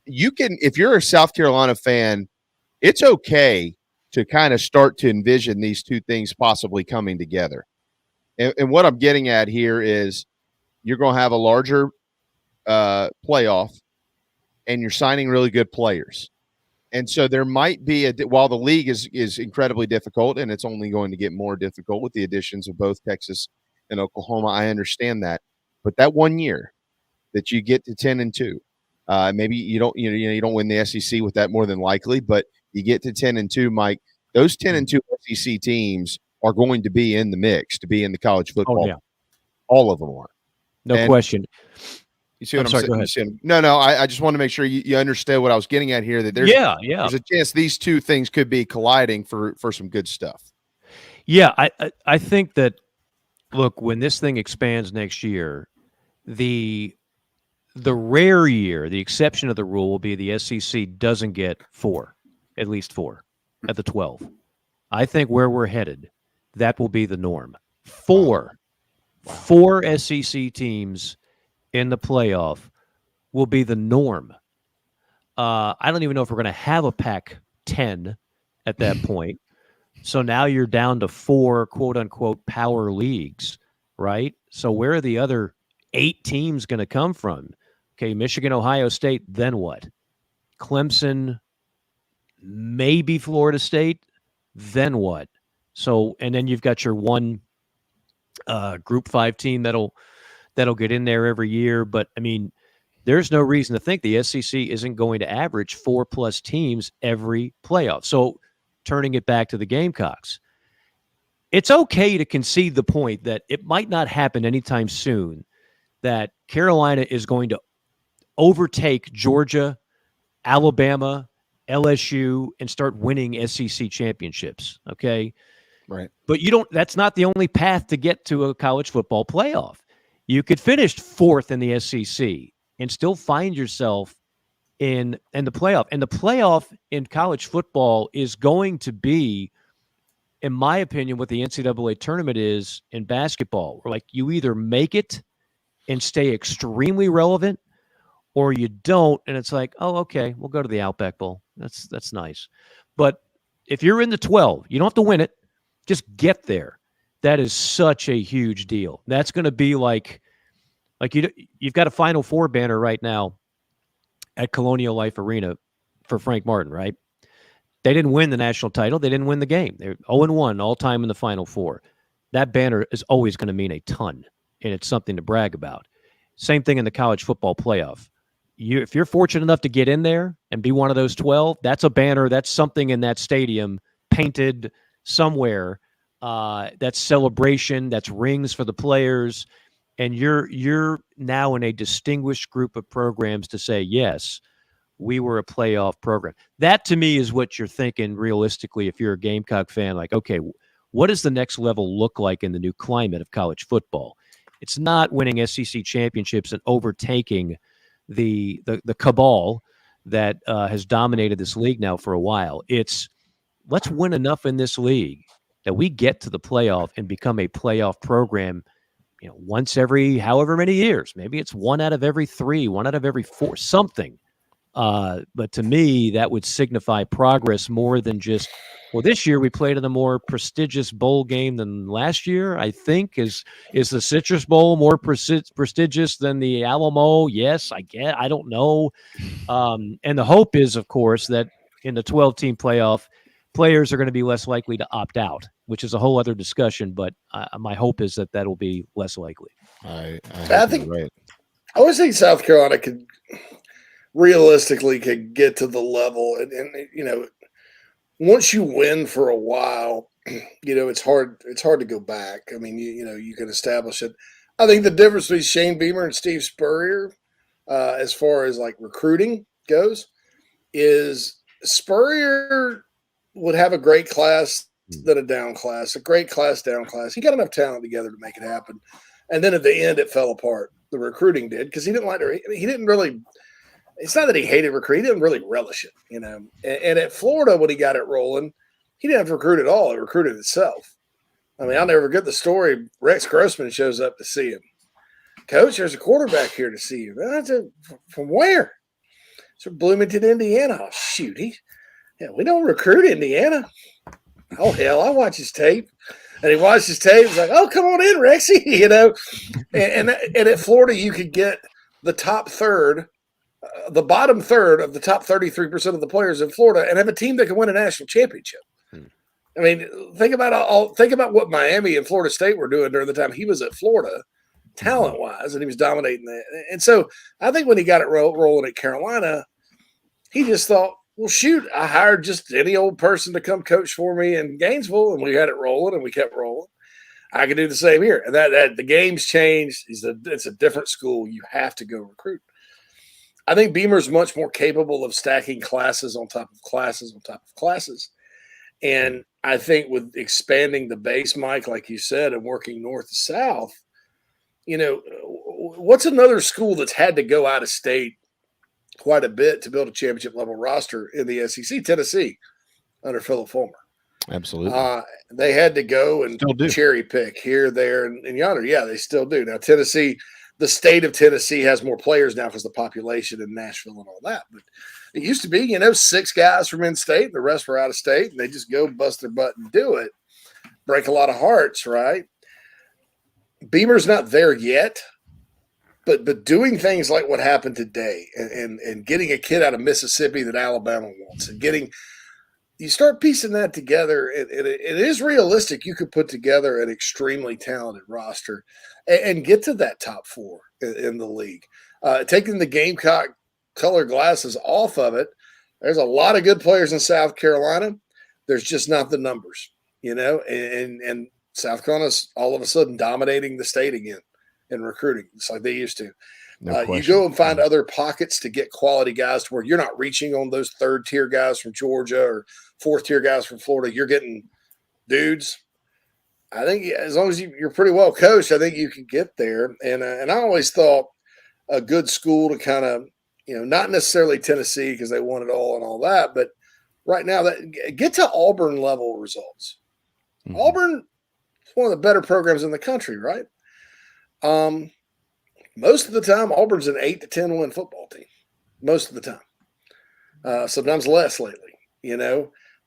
Speaker 8: if you're a South Carolina fan, it's okay to kind of start to envision these two things possibly coming together. And what I'm getting at here is you're going to have a larger playoff, and you're signing really good players. And so there might be while the league is incredibly difficult, and it's only going to get more difficult with the additions of both Texas and Oklahoma. I understand that. But that 1 year that you get to 10-2, maybe you don't win the SEC with that more than likely, but you get to 10-2, Mike. Those 10-2 SEC teams are going to be in the mix to be in the college football.
Speaker 14: Oh, yeah.
Speaker 8: All of them are.
Speaker 14: No question.
Speaker 8: You see what I'm saying? No. I just want to make sure you understand what I was getting at here. That there's a chance these two things could be colliding for some good stuff.
Speaker 14: Yeah, I think that. Look, when this thing expands next year, the rare year, the exception of the rule will be the SEC doesn't get at least four at the 12. I think where we're headed, that will be the norm. Four SEC teams in the playoff will be the norm. I don't even know if we're going to have a Pac-10 at that point. So now you're down to 4 quote-unquote power leagues, right? So where are the other 8 teams going to come from? Okay, Michigan, Ohio State, then what? Clemson, maybe Florida State, then what? So, and then you've got your one Group 5 team that'll get in there every year. But, I mean, there's no reason to think the SEC isn't going to average 4+ teams every playoff. So, turning it back to the Gamecocks, it's okay to concede the point that it might not happen anytime soon, that Carolina is going to overtake Georgia, Alabama, LSU, and start winning SEC championships, okay?
Speaker 8: Right.
Speaker 14: But that's not the only path to get to a college football playoff. You could finish 4th in the SEC and still find yourself in the playoff. And the playoff in college football is going to be, in my opinion, what the NCAA tournament is in basketball. Where, like, you either make it and stay extremely relevant, or you don't, and it's like, oh, okay, we'll go to the Outback Bowl. That's nice. But if you're in the 12, you don't have to win it. Just get there. That is such a huge deal. That's going to be like you've got a Final Four banner right now at Colonial Life Arena for Frank Martin, right? They didn't win the national title. They didn't win the game. They're 0-1 all time in the Final Four. That banner is always going to mean a ton, and it's something to brag about. Same thing in the college football playoff. If you're fortunate enough to get in there and be one of those 12, that's a banner. That's something in that stadium painted somewhere. That's celebration. That's rings for the players. And you're now in a distinguished group of programs to say, yes, we were a playoff program. That, to me, is what you're thinking realistically if you're a Gamecock fan. Like, okay, what does the next level look like in the new climate of college football? It's not winning SEC championships and overtaking the cabal that has dominated this league now for a while. It's let's win enough in this league that we get to the playoff and become a playoff program, once every however many years. Maybe it's 1 out of every 3, 1 out of every 4, something. But to me, that would signify progress more than just, well, this year we played in a more prestigious bowl game than last year, I think. Is the Citrus Bowl more prestigious than the Alamo? Yes, I guess. I don't know. And the hope is, of course, that in the 12-team playoff, players are going to be less likely to opt out, which is a whole other discussion. But my hope is that that'll be less likely.
Speaker 8: I
Speaker 9: think
Speaker 8: right.
Speaker 9: I always think South Carolina could get to the level, and once you win for a while, it's hard to go back. I mean, you can establish it. I think the difference between Shane Beamer and Steve Spurrier, as far as like recruiting goes, is Spurrier would have a great class, then a down class, a great class, down class. He got enough talent together to make it happen. And then at the end, it fell apart. The recruiting did, because he didn't like it. He didn't really – it's not that he hated recruiting. He didn't really relish it, And at Florida, when he got it rolling, he didn't have to recruit at all. It recruited itself. I mean, I'll never forget the story. Rex Grossman shows up to see him. Coach, there's a quarterback here to see you. I said, from where? It's from Bloomington, Indiana. Oh, shoot. We don't recruit Indiana. Oh, hell, I watch his tape. And he watched his tape. He's like, oh, come on in, Rexy, And at Florida, you could get the top third, the bottom third of the top 33% of the players in Florida and have a team that can win a national championship. I mean, think about what Miami and Florida State were doing during the time he was at Florida, talent-wise, and he was dominating that. And so I think when he got it rolling at Carolina, he just thought, well, shoot, I hired just any old person to come coach for me in Gainesville, and we had it rolling, and we kept rolling. I could do the same here. And that the game's changed. It's a different school. You have to go recruit. I think Beamer's much more capable of stacking classes on top of classes on top of classes. And I think with expanding the base, Mike, like you said, and working north to south, what's another school that's had to go out of state quite a bit to build a championship level roster in the SEC? Tennessee under Philip Fulmer.
Speaker 8: Absolutely.
Speaker 9: They had to go and cherry pick here, there, and yonder. Yeah, they still do. Now, Tennessee, the state of Tennessee has more players now because the population in Nashville and all that. But it used to be, 6 guys from in-state, and the rest were out of state, and they just go bust their butt and do it. Break a lot of hearts, right? Beamer's not there yet. But doing things like what happened today and getting a kid out of Mississippi that Alabama wants and you start piecing that together, it is realistic. You could put together an extremely talented roster and get to that top 4 in the league. Taking the Gamecock color glasses off of it, there's a lot of good players in South Carolina. There's just not the numbers, and South Carolina's all of a sudden dominating the state again in recruiting, just like they used to. You go and find other pockets to get quality guys to where you're not reaching on those 3rd-tier guys from Georgia or 4th-tier guys from Florida. You're getting dudes. I think as long as you're pretty well coached, I think you can get there. And I always thought a good school to kind of, not necessarily Tennessee because they won it all and all that, but right now that get to Auburn level results. Mm-hmm. Auburn is one of the better programs in the country, right? Most of the time, Auburn's an 8 to 10 win football team. Most of the time, sometimes less lately,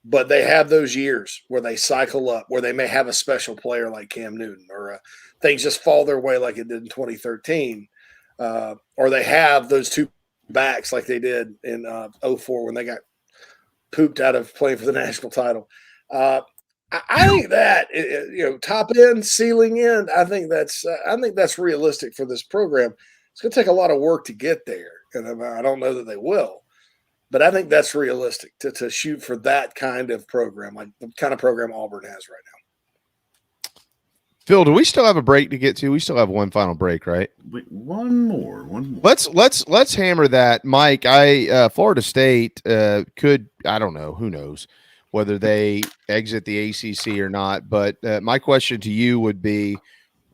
Speaker 9: But they have those years where they cycle up, where they may have a special player like Cam Newton, or things just fall their way like it did in 2013, or they have those 2 backs like they did in 2004 when they got pooped out of playing for the national title. I think that top end, ceiling end. I think that's realistic for this program. It's going to take a lot of work to get there, and I don't know that they will. But I think that's realistic to shoot for that kind of program, like the kind of program Auburn has right now.
Speaker 8: Phil, do we still have a break to get to? We still have one final break, right?
Speaker 10: One more.
Speaker 8: Let's hammer that, Mike. Florida State could, I don't know, who knows whether they exit the ACC or not. But my question to you would be,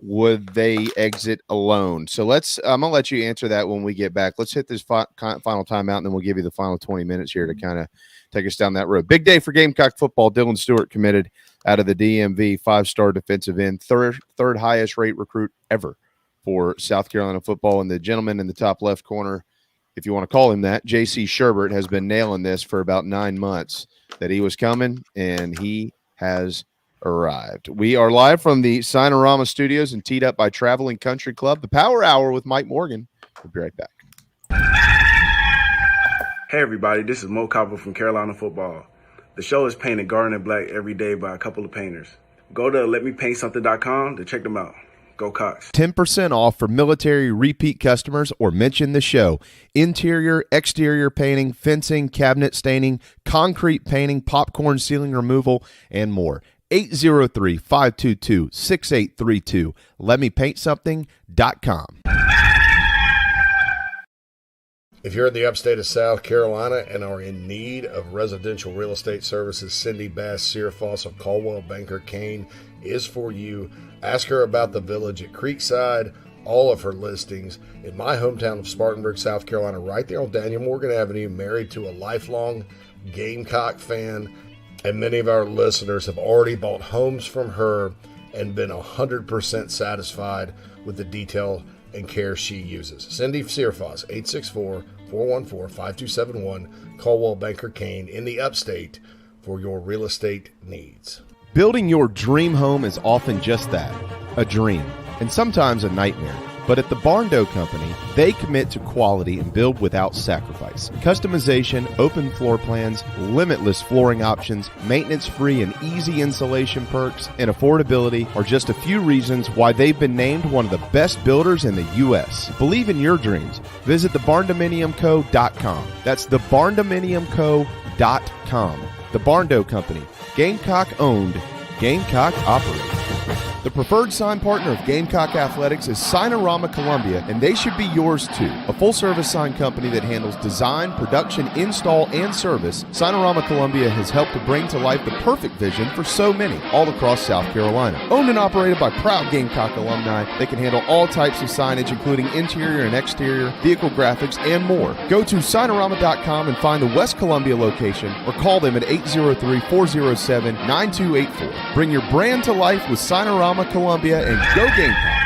Speaker 8: would they exit alone? So I'm gonna let you answer that when we get back. Let's hit this final timeout, and then we'll give you the final 20 minutes here to kind of take us down that road. Big day for Gamecock football. Dylan Stewart committed out of the DMV, 5-star defensive end, third highest rate recruit ever for South Carolina football. And the gentleman in the top left corner, if you want to call him that, J.C. Sherbert, has been nailing this for about 9 months that he was coming, and he has arrived. We are live from the Sinorama Studios and teed up by Traveling Country Club, the Power Hour with Mike Morgan. We'll be right back.
Speaker 12: Hey everybody, this is Mo Copper from Carolina Football. The show is painted garden and black every day by a couple of painters. Go to letmepaintsomething.com to check them out. Go Cox.
Speaker 8: 10% off for military repeat customers or mention the show. Interior, exterior painting, fencing, cabinet staining, concrete painting, popcorn ceiling removal, and more. 803-522-6832. letmepaintsomething.com.
Speaker 15: If you're in the upstate of South Carolina and are in need of residential real estate services, Cindy Bass Searfoss of Caldwell Banker Kane is for you. Ask her about the village at Creekside, all of her listings in my hometown of Spartanburg, South Carolina, right there on Daniel Morgan Avenue, married to a lifelong Gamecock fan. And many of our listeners have already bought homes from her and been 100% satisfied with the detail and care she uses. Cindy Searfoss, 864-414-5271, Caldwell Banker Kane in the upstate for your real estate needs.
Speaker 8: Building your dream home is often just that, a dream, and sometimes a nightmare. But at the Barndo Company, they commit to quality and build without sacrifice. Customization, open floor plans, limitless flooring options, maintenance-free and easy installation perks, and affordability are just a few reasons why they've been named one of the best builders in the U.S. Believe in your dreams. Visit thebarndominiumco.com. That's thebarndominiumco.com. The Barndo Company. Gamecock owned, Gamecock operated. The preferred sign partner of Gamecock Athletics is Sinorama Columbia, and they should be yours too. A full-service sign company that handles design, production, install, and service, Sinorama Columbia has helped to bring to life the perfect vision for so many all across South Carolina. Owned and operated by proud Gamecock alumni, they can handle all types of signage, including interior and exterior, vehicle graphics, and more. Go to Sinorama.com and find the West Columbia location, or call them at 803-407-9284. Bring your brand to life with Sinorama Columbia, and go Gamecocks.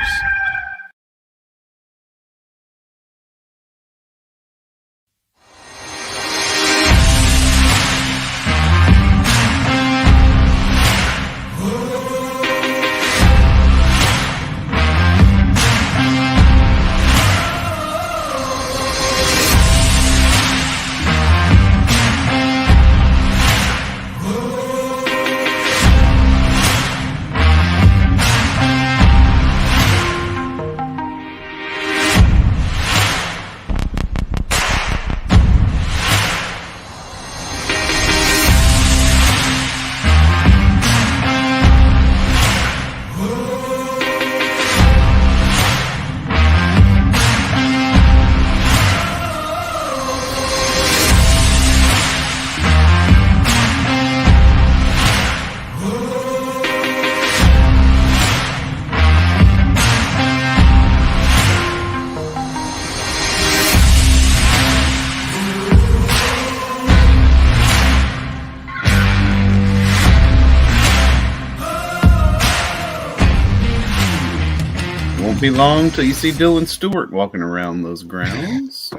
Speaker 10: Be long till you see Dylan Stewart walking around those grounds,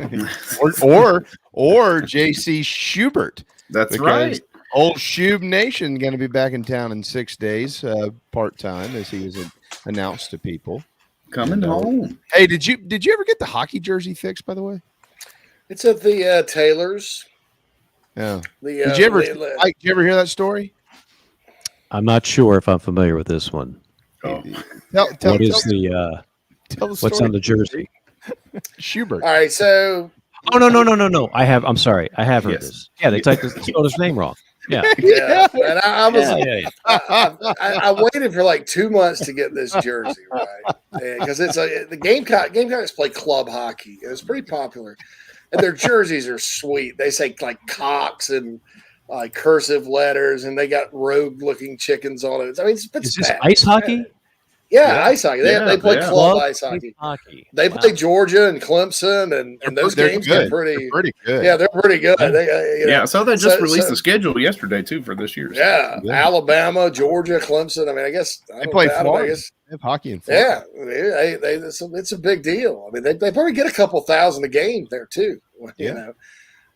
Speaker 8: or J.C. Schubert.
Speaker 10: That's right.
Speaker 8: Old Shub Nation going to be back in town in 6 days, part time, as he was announced to people.
Speaker 10: Coming home.
Speaker 8: Hey, did you ever get the hockey jersey fixed? By the way,
Speaker 9: it's at the Taylor's.
Speaker 8: Yeah. Did you ever hear that story?
Speaker 14: I'm not sure if I'm familiar with this one.
Speaker 8: Oh.
Speaker 14: What's on the jersey?
Speaker 8: Schubert.
Speaker 9: All right, so.
Speaker 14: Oh no! I'm sorry. I have heard this. Yeah, they spelled his name wrong. Yeah.
Speaker 9: Yeah. And I was I waited for like 2 months to get this jersey, right? Because it's the Gamecocks play club hockey. It was pretty popular. And their jerseys are sweet. They say like Cox and like cursive letters, and they got rogue looking chickens on it. I mean,
Speaker 14: is this ice hockey?
Speaker 9: ice hockey. They play club ice hockey. They play Georgia and Clemson, and those games
Speaker 8: good.
Speaker 9: get pretty.
Speaker 8: They're pretty good.
Speaker 9: Yeah, they're pretty good.
Speaker 10: Yeah,
Speaker 9: they
Speaker 10: so they just released the schedule yesterday too for this year.
Speaker 9: Yeah, Alabama, Georgia, Clemson. I mean, I guess
Speaker 8: they play Florida. They have hockey in Florida.
Speaker 9: Yeah, it's a big deal. I mean, they probably get a couple thousand a game there too. You know,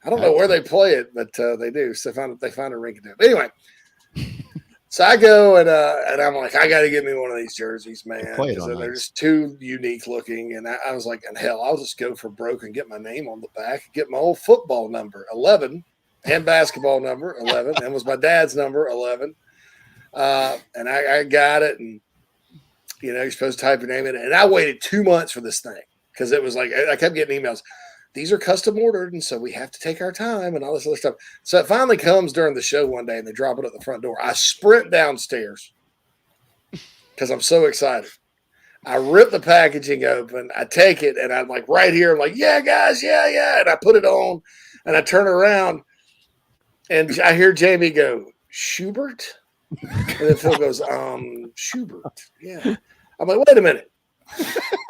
Speaker 9: I don't know where they play it, but they do. So they find a rink to do it. Anyway. So I go and I'm like, I got to get me one of these jerseys, man. They're just too unique looking. And I was like, and hell, I'll just go for broke and get my name on the back, get my old football number 11 and basketball number 11. That was my dad's number 11. And I got it. And, you know, you're supposed to type your name in it. And I waited 2 months for this thing because it was like, I kept getting emails. These are custom ordered, and so we have to take our time and all this other stuff. So it finally comes during the show one day, and they drop it at the front door. I sprint downstairs because I'm so excited. I rip the packaging open. I take it, and I'm like right here. I'm like, yeah, guys, yeah. And I put it on, and I turn around, and I hear Jamie go, Schubert? And then Phil goes, Schubert. Yeah. I'm like, wait a minute. I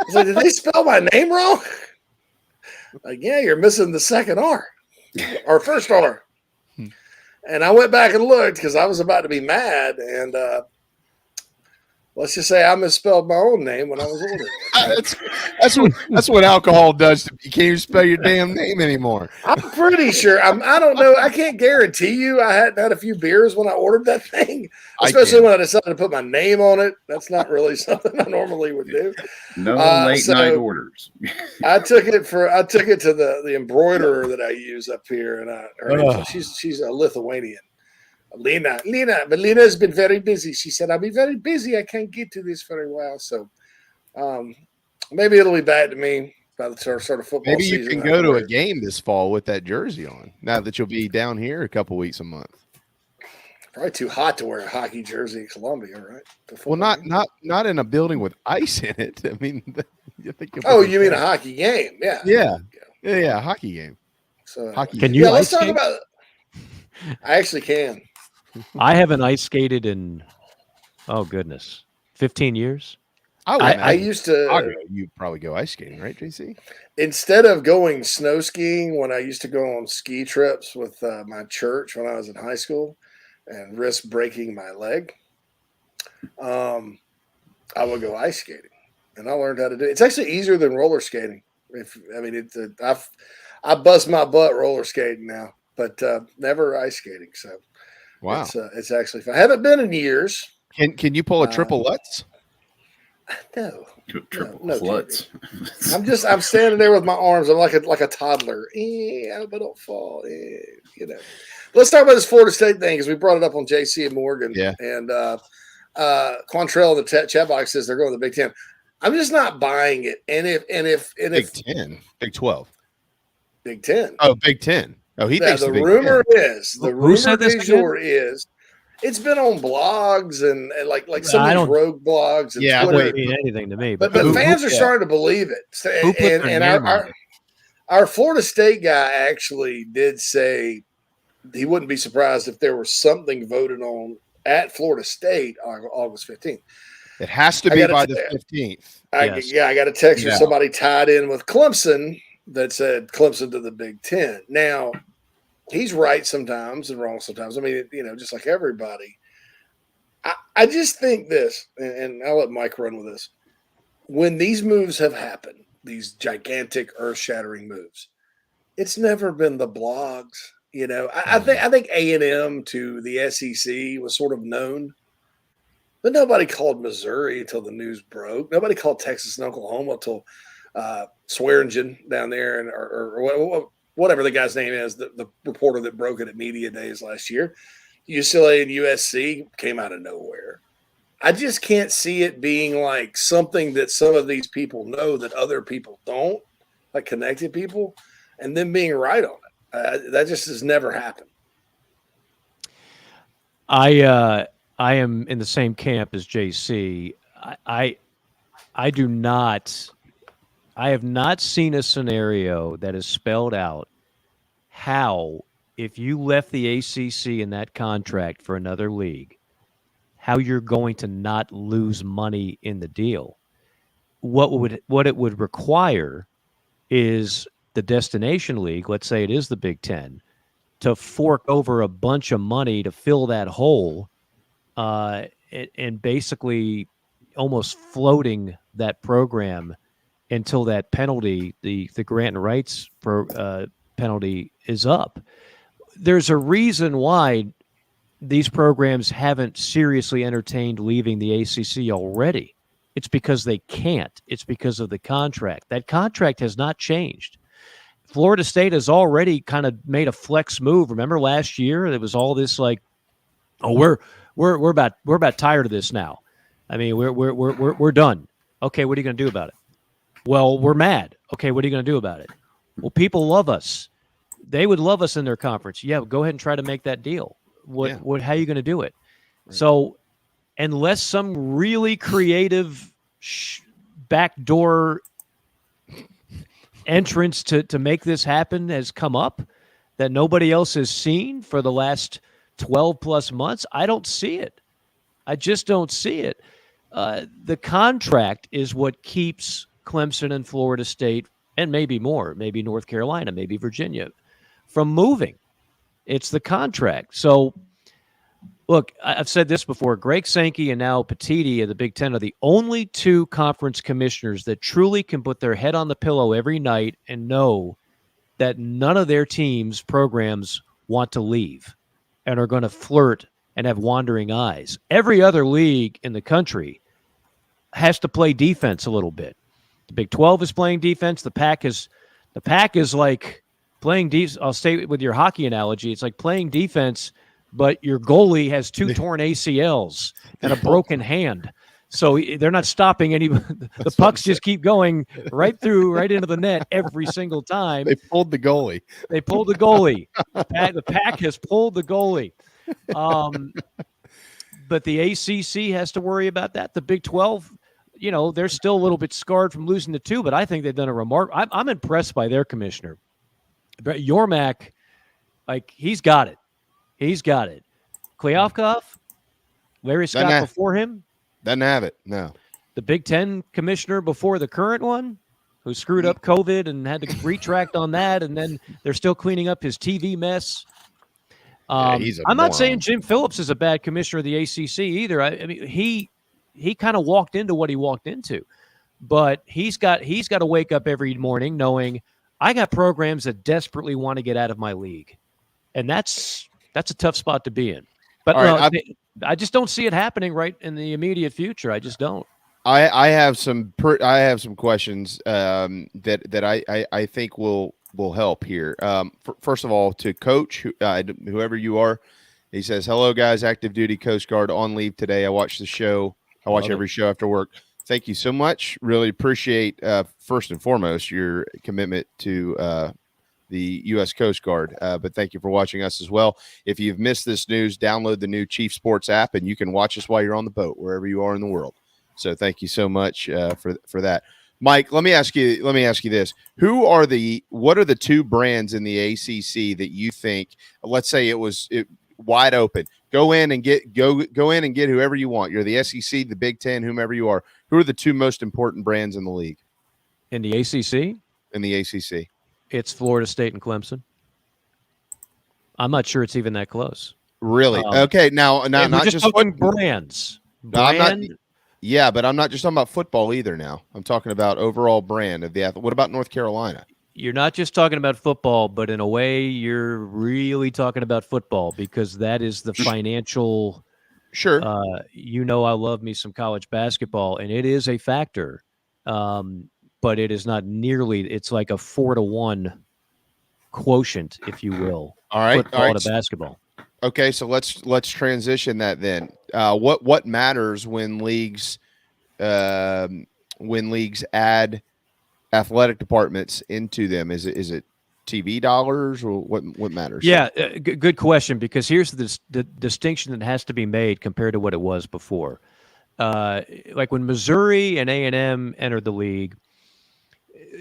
Speaker 9: was like, did they spell my name wrong? Like, yeah, you're missing the second R or first R. And I went back and looked because I was about to be mad. And let's just say I misspelled my own name when I was ordering.
Speaker 8: That's what alcohol does. You can't even spell your damn name anymore.
Speaker 9: I'm pretty sure. I don't know. I can't guarantee you I hadn't had a few beers when I ordered that thing, especially when I decided to put my name on it. That's not really something I normally would do.
Speaker 10: No late night orders.
Speaker 9: I took it to the embroiderer that I use up here, and she's a Lithuanian. Lena, but Lena's been very busy. She said, I'll be very busy. I can't get to this very well. So maybe it'll be back to me by the sort of football
Speaker 8: maybe
Speaker 9: season.
Speaker 8: You can go to a game this fall with that jersey on, now that you'll be down here a couple weeks a month.
Speaker 9: Probably too hot to wear a hockey jersey in Columbia, right?
Speaker 8: Well, not in a building with ice in it. I mean, you
Speaker 9: mean a hockey game?
Speaker 8: Yeah, hockey game.
Speaker 9: So
Speaker 8: hockey.
Speaker 14: Can you?
Speaker 9: Let's talk about it. I actually can.
Speaker 14: I haven't ice skated in 15 years.
Speaker 9: I used to.
Speaker 8: You probably go ice skating, right, JC?
Speaker 9: Instead of going snow skiing, when I used to go on ski trips with my church when I was in high school, and risk breaking my leg, I would go ice skating, and I learned how to do it. It's actually easier than roller skating. I bust my butt roller skating now, but never ice skating. So,
Speaker 8: wow,
Speaker 9: it's actually fun. I haven't been in years.
Speaker 8: Can you pull a triple Lutz?
Speaker 9: No,
Speaker 10: triple Lutz.
Speaker 9: I'm standing there with my arms. I'm like a toddler. But don't fall. You know. Let's talk about this Florida State thing because we brought it up on JC and Morgan.
Speaker 8: Yeah. And
Speaker 9: Quantrell in the chat box says they're going to the Big Ten. I'm just not buying it. And if
Speaker 8: Big 10, Big 12,
Speaker 9: Big 10.
Speaker 8: Oh, Big 10. Oh, he thinks
Speaker 9: the
Speaker 8: Big
Speaker 9: rumor
Speaker 8: 10.
Speaker 9: is it's been on blogs and like some of these rogue blogs. And
Speaker 14: yeah,
Speaker 9: Twitter.
Speaker 14: it doesn't mean anything to me.
Speaker 9: But fans are starting to believe it. And our Florida State guy actually did say he wouldn't be surprised if there was something voted on at Florida State on August 15th.
Speaker 8: It has to be by the 15th.
Speaker 9: I got a text from somebody tied in with Clemson that said Clemson to the Big Ten. Now, he's right sometimes and wrong sometimes. I mean, just like everybody. I just think this, and I'll let Mike run with this. When these moves have happened, these gigantic, earth-shattering moves, it's never been the blogs. I think A&M to the SEC was sort of known, but nobody called Missouri until the news broke. Nobody called Texas and Oklahoma until Swearingen down there or whatever the guy's name is, the reporter that broke it at Media Days last year. UCLA and USC came out of nowhere. I just can't see it being like something that some of these people know that other people don't, like connected people, and them being right on it. That just has never happened.
Speaker 14: I am in the same camp as JC. I have not seen a scenario that is spelled out how, if you left the ACC in that contract for another league, how you're going to not lose money in the deal. What it would require is the destination league, let's say it is the Big Ten, to fork over a bunch of money to fill that hole, and basically almost floating that program until that penalty, the grant and rights penalty, is up. There's a reason why these programs haven't seriously entertained leaving the ACC already. It's because they can't. It's because of the contract. That contract has not changed. Florida State has already kind of made a flex move. Remember last year, there was all this like, oh, we're about tired of this now. I mean, we're done. Okay, what are you going to do about it? Well, we're mad. Okay, what are you going to do about it? Well, people love us. They would love us in their conference. Yeah, go ahead and try to make that deal. How are you going to do it? Right. So unless some really creative backdoor entrance to make this happen has come up that nobody else has seen for the last 12 plus months, I don't see it. I just don't see it. The contract is what keeps Clemson and Florida State, and maybe more, maybe North Carolina, maybe Virginia, from moving. It's the contract. So, look, I've said this before. Greg Sankey and now Petiti of the Big Ten are the only two conference commissioners that truly can put their head on the pillow every night and know that none of their teams' programs want to leave and are going to flirt and have wandering eyes. Every other league in the country has to play defense a little bit. The Big 12 is playing defense. The Pac is like playing defense. I'll stay with your hockey analogy. It's like playing defense, but your goalie has 2 torn ACLs and a broken hand. So they're not stopping any. The pucks just keep going right into the net every single time.
Speaker 8: They pulled the goalie.
Speaker 14: The Pac has pulled the goalie. But the ACC has to worry about that. The Big 12, they're still a little bit scarred from losing the 2, but I think they've done a remarkable. I'm impressed by their commissioner. Yormack, he's got it. Kliavkoff, Larry Scott before him.
Speaker 8: Doesn't have it, no.
Speaker 14: The Big Ten commissioner before the current one, who screwed up COVID and had to retract on that, and then they're still cleaning up his TV mess. I'm not saying Jim Phillips is a bad commissioner of the ACC either. I mean, he kind of walked into what he walked into, but he's got to wake up every morning knowing I got programs that desperately want to get out of my league, and that's a tough spot to be in. But I just don't see it happening right in the immediate future. I just don't.
Speaker 8: I have some questions that I think will help here. First of all, to Coach, whoever you are, he says, "Hello, guys. Active duty Coast Guard on leave today. I watch the show. I watch every show after work. Thank you so much. Really appreciate first and foremost your commitment to the U.S. Coast Guard. But thank you for watching us as well. If you've missed this news, download the new Chief Sports app, and you can watch us while you're on the boat, wherever you are in the world. So thank you so much for that. Mike, let me ask you this. What are the 2 brands in the ACC that you think, let's say it wide open, go in and get whoever you want. You're the SEC, the Big Ten, whomever you are. Who are the 2 most important brands in the league?
Speaker 14: In the ACC?
Speaker 8: In the ACC.
Speaker 14: It's Florida State and Clemson. I'm not sure it's even that close.
Speaker 8: Really? Okay. Now not just
Speaker 14: talking brands.
Speaker 8: Yeah, but I'm not just talking about football either now. I'm talking about overall brand of the athlete. What about North Carolina?
Speaker 14: You're not just talking about football, but in a way you're really talking about football because that is the financial.
Speaker 8: Sure.
Speaker 14: I love me some college basketball, and it is a factor. But it is not nearly. It's like a 4-to-1 quotient, if you will.
Speaker 8: All right.
Speaker 14: Football to basketball.
Speaker 8: Okay, so let's transition that then. What matters when leagues add athletic departments into them? Is it TV dollars or what matters?
Speaker 14: Yeah, good question. Because here's the distinction that has to be made compared to what it was before. Like when Missouri and A&M entered the league,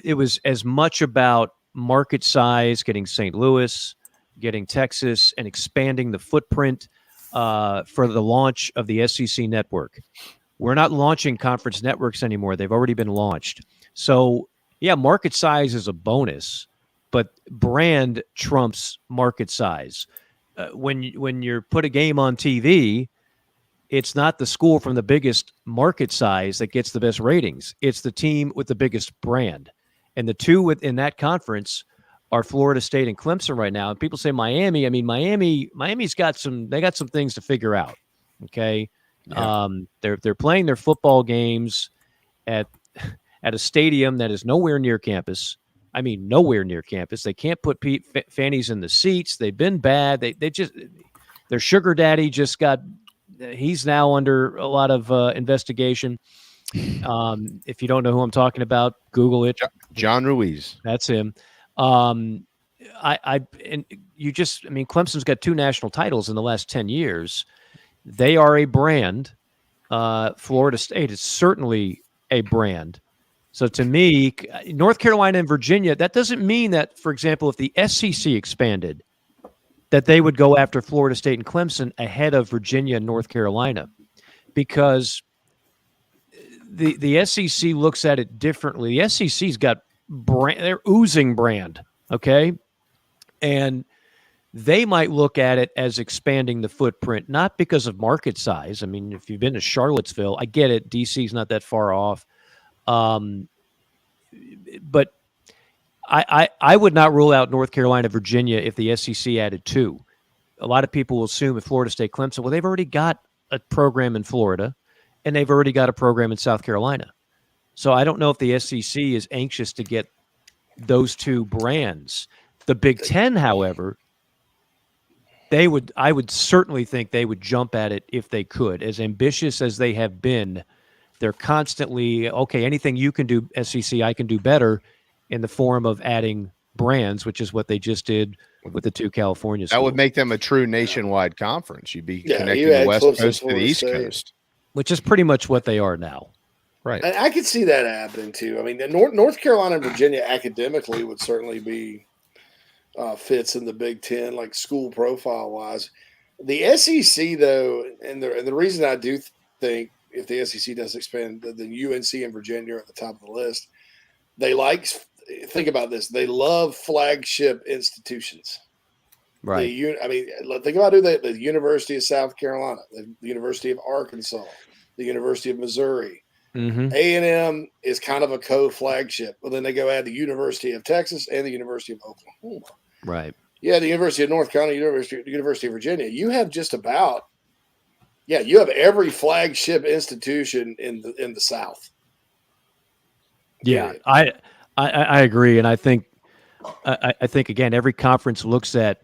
Speaker 14: it was as much about market size, getting St. Louis, getting Texas, and expanding the footprint. for the launch of the SEC network. We're not launching conference networks anymore. They've already been launched. So, yeah, market size is a bonus, but brand trumps market size. When you put a game on TV, it's not the school from the biggest market size that gets the best ratings. It's the team with the biggest brand. And the two within that conference are Florida State and Clemson right now. And people say Miami. I mean, Miami's got some things to figure out. Okay.
Speaker 8: Yeah.
Speaker 14: They're playing their football games at a stadium that is nowhere near campus. I mean, nowhere near campus. They can't put fannies in the seats. They've been bad. Their sugar daddy just got. He's now under a lot of investigation. If you don't know who I'm talking about, Google it.
Speaker 8: John Ruiz.
Speaker 14: That's him. And Clemson's got 2 national titles in the last 10 years. They are a brand. Florida State is certainly a brand. So to me, North Carolina and Virginia, that doesn't mean that, for example, if the SEC expanded, that they would go after Florida State and Clemson ahead of Virginia and North Carolina, because the SEC looks at it differently. The SEC's got brand; they're oozing brand, okay, and they might look at it as expanding the footprint, not because of market size. I mean, if you've been to Charlottesville, I get it. DC's not that far off, but I would not rule out North Carolina, Virginia if the SEC added 2. A lot of people will assume if Florida State, Clemson, well, they've already got a program in Florida, and they've already got a program in South Carolina. So I don't know if the SEC is anxious to get those 2 brands. The Big Ten, however, I would certainly think they would jump at it if they could. As ambitious as they have been, they're constantly, okay, anything you can do, SEC, I can do better, in the form of adding brands, which is what they just did with the 2 California schools.
Speaker 8: That would make them a true nationwide conference. You'd be connecting the West Coast to the East Coast.
Speaker 14: Which is pretty much what they are now.
Speaker 8: Right.
Speaker 9: And I could see that happening too. I mean, North Carolina and Virginia academically would certainly be fits in the Big Ten, like school profile wise. The SEC, though, and the reason I do think if the SEC does expand, then UNC and Virginia are at the top of the list. Think about this. They love flagship institutions.
Speaker 14: Right.
Speaker 9: Think about the University of South Carolina, the University of Arkansas, the University of Missouri.
Speaker 14: Mm-hmm.
Speaker 9: A&M is kind of a co-flagship. Well, then they go add the University of Texas and the University of Oklahoma.
Speaker 14: Right.
Speaker 9: Yeah, the University of North Carolina, University of Virginia. You have just about, you have every flagship institution in the South.
Speaker 14: Yeah, I agree, and I think again, every conference looks at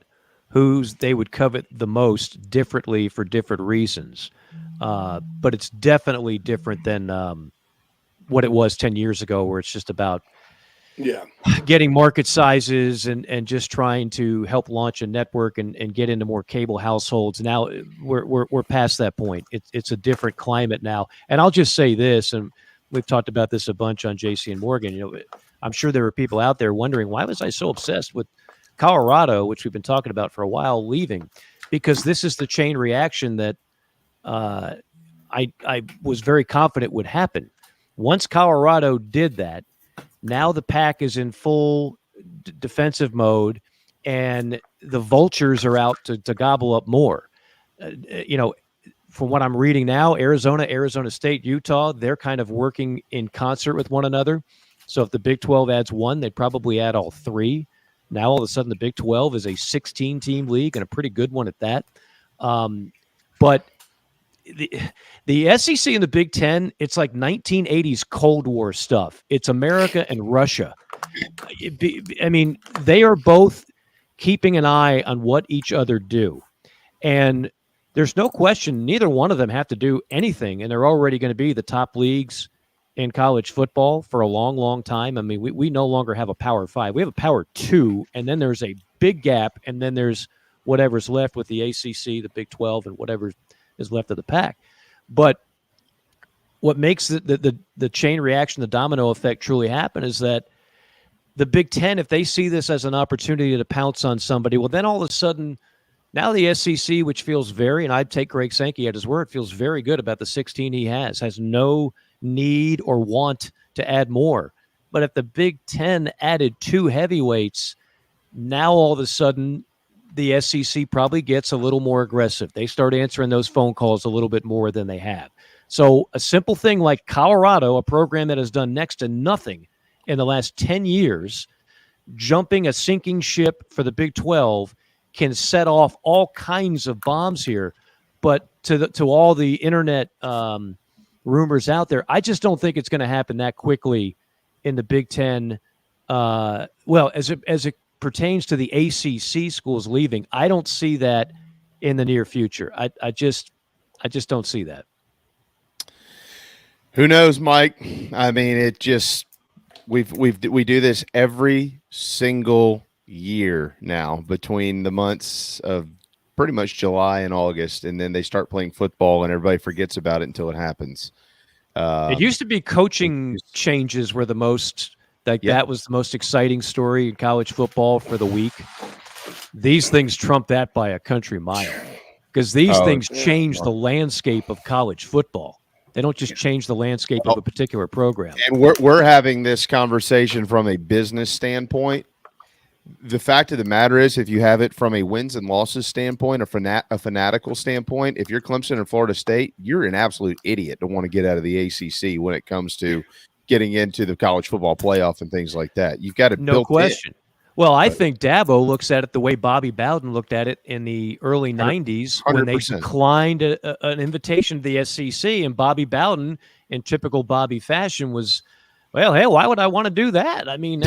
Speaker 14: whose they would covet the most differently for different reasons, but it's definitely different than what it was 10 years ago, where it's just about getting market sizes and just trying to help launch a network and get into more cable households. Now we're past that point. It's a different climate now, and I'll just say this, and we've talked about this a bunch on JC and Morgan. I'm sure there were people out there wondering, why was I so obsessed with Colorado, which we've been talking about for a while, leaving? Because this is the chain reaction that I was very confident would happen. Once Colorado did that, now the pack is in full defensive mode, and the vultures are out to gobble up more. From what I'm reading now, Arizona State, Utah, they're kind of working in concert with one another. So if the Big 12 adds 1, they'd probably add all 3. Now all of a sudden the Big 12 is a 16-team league, and a pretty good one at that. But the SEC and the Big 10, it's like 1980s Cold War stuff. It's America and Russia. They are both keeping an eye on what each other do. And there's no question neither one of them have to do anything, and they're already going to be the top leagues in college football for a long, long time. I mean, we no longer have a Power 5. We have a Power 2, and then there's a big gap, and then there's whatever's left with the ACC, the Big 12, and whatever is left of the pack. But what makes the chain reaction, the domino effect truly happen is that the Big 10, if they see this as an opportunity to pounce on somebody, well, then all of a sudden Now the SEC, which feels and I'd take Greg Sankey at his word, feels very good about the 16 he has no need or want to add more. But if the Big Ten added 2 heavyweights, now all of a sudden the SEC probably gets a little more aggressive. They start answering those phone calls a little bit more than they have. So a simple thing like Colorado, a program that has done next to nothing in the last 10 years, jumping a sinking ship for the Big 12 can set off all kinds of bombs here. But to all the internet rumors out there, I just don't think it's going to happen that quickly in the Big Ten. Well, as it pertains to the ACC schools leaving, I don't see that in the near future. I just don't see that.
Speaker 8: Who knows, Mike? I mean, it just we do this every single year now between the months of pretty much July and August, and then they start playing football and everybody forgets about it until it happens.
Speaker 14: It used to be coaching changes were the most that was the most exciting story in college football for the week. These things trump that by a country mile because these things change the landscape of college football. They don't just change the landscape of a particular program.
Speaker 8: And we're having this conversation from a business standpoint. The fact of the matter is, if you have it from a wins and losses standpoint, a fanatical standpoint, if you're Clemson and Florida State, you're an absolute idiot to want to get out of the ACC when it comes to getting into the college football playoff and things like that. You've got to
Speaker 14: no question. Well, I think Dabo looks at it the way Bobby Bowden looked at it in the early 90s 100%. When they declined an invitation to the SEC, and Bobby Bowden, in typical Bobby fashion, was, well, hey, why would I want to do that? I mean,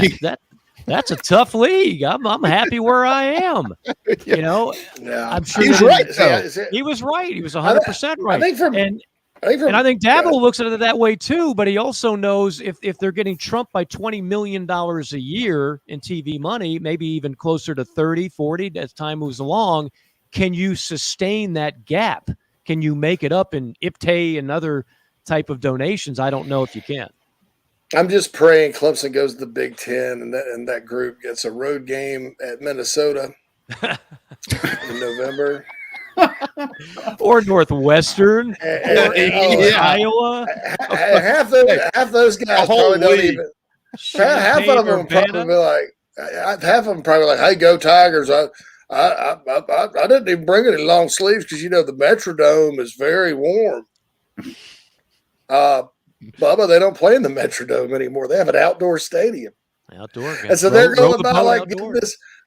Speaker 14: that's a tough league. I'm happy where I am. You know, I'm sure
Speaker 8: he was right.
Speaker 14: He was right. He was 100% right.
Speaker 9: I
Speaker 14: think Dabo looks at it that way too, but he also knows if they're getting trumped by $20 million a year in TV money, maybe even closer to 30, 40 as time moves along, can you sustain that gap? Can you make it up in IPTAY and other type of donations? I don't know if you can.
Speaker 9: I'm just praying Clemson goes to the Big Ten and that group gets a road game at Minnesota in November.
Speaker 14: Or Northwestern, or Iowa.
Speaker 9: Half those guys probably don't even. Half of them probably like, "Hey, go Tigers!" I didn't even bring any long sleeves because the Metrodome is very warm. Bubba, they don't play in the Metrodome anymore. They have an outdoor stadium. And so they're going about like getting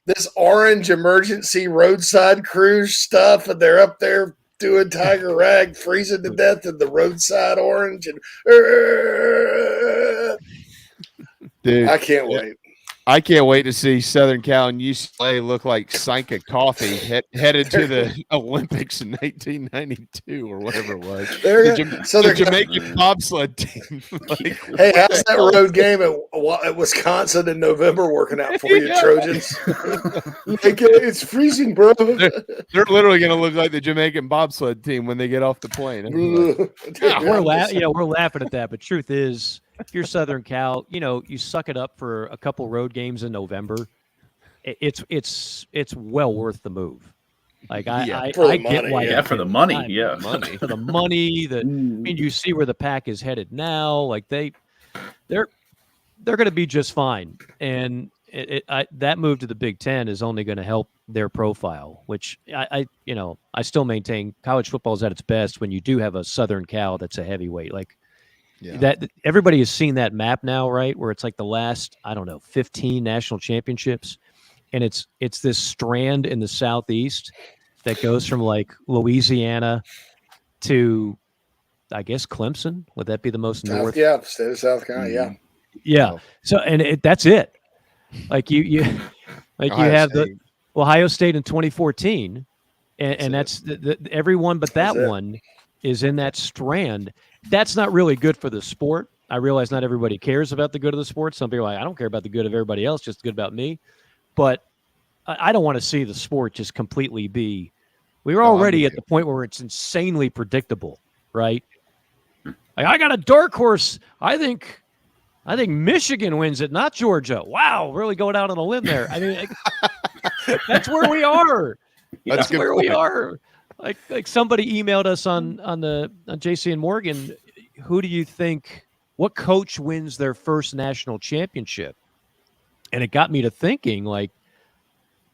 Speaker 9: this orange emergency roadside cruise stuff, and they're up there doing Tiger Rag, freezing to death in the roadside orange, and
Speaker 8: dude,
Speaker 9: I can't wait.
Speaker 8: I can't wait to see Southern Cal and UCLA look like Sanka Coffee headed to the Olympics in 1992 or whatever it was. The Jamaican bobsled team.
Speaker 9: Hey, how's that road game at Wisconsin in November working out for you, Trojans? It's freezing, bro.
Speaker 8: They're literally going to look like the Jamaican bobsled team when they get off the plane.
Speaker 14: We're laughing at that, but truth is, if you're Southern Cal, you suck it up for a couple road games in November. It's well worth the move. Like I get why.
Speaker 10: For the money,
Speaker 14: for the money. I mean, you see where the pack is headed now. Like they're going to be just fine, and that move to the Big Ten is only going to help their profile. Which I still maintain college football is at its best when you do have a Southern Cal that's a heavyweight. Like. Yeah. That everybody has seen that map now, right? Where it's like the last, 15 national championships, and it's this strand in the southeast that goes from like Louisiana to, I guess, Clemson. Would that be the most north?
Speaker 9: Yeah, state of South Carolina. Yeah.
Speaker 14: Yeah. So that's it. Like you have the Ohio State in 2014, and that's everyone but that one is in that strand. That's not really good for the sport. I realize not everybody cares about the good of the sport. Some people are like, I don't care about the good of everybody else, just good about me. But I don't want to see the sport just completely be. We were already at the point where it's insanely predictable, right? I got a dark horse. I think Michigan wins it, not Georgia. Wow, really going out on a limb there. I mean, that's where we are.
Speaker 8: That's good
Speaker 14: where
Speaker 8: point.
Speaker 14: we are. Like somebody emailed us on JC and Morgan. Who do you think? What coach wins their first national championship? And it got me to thinking. Like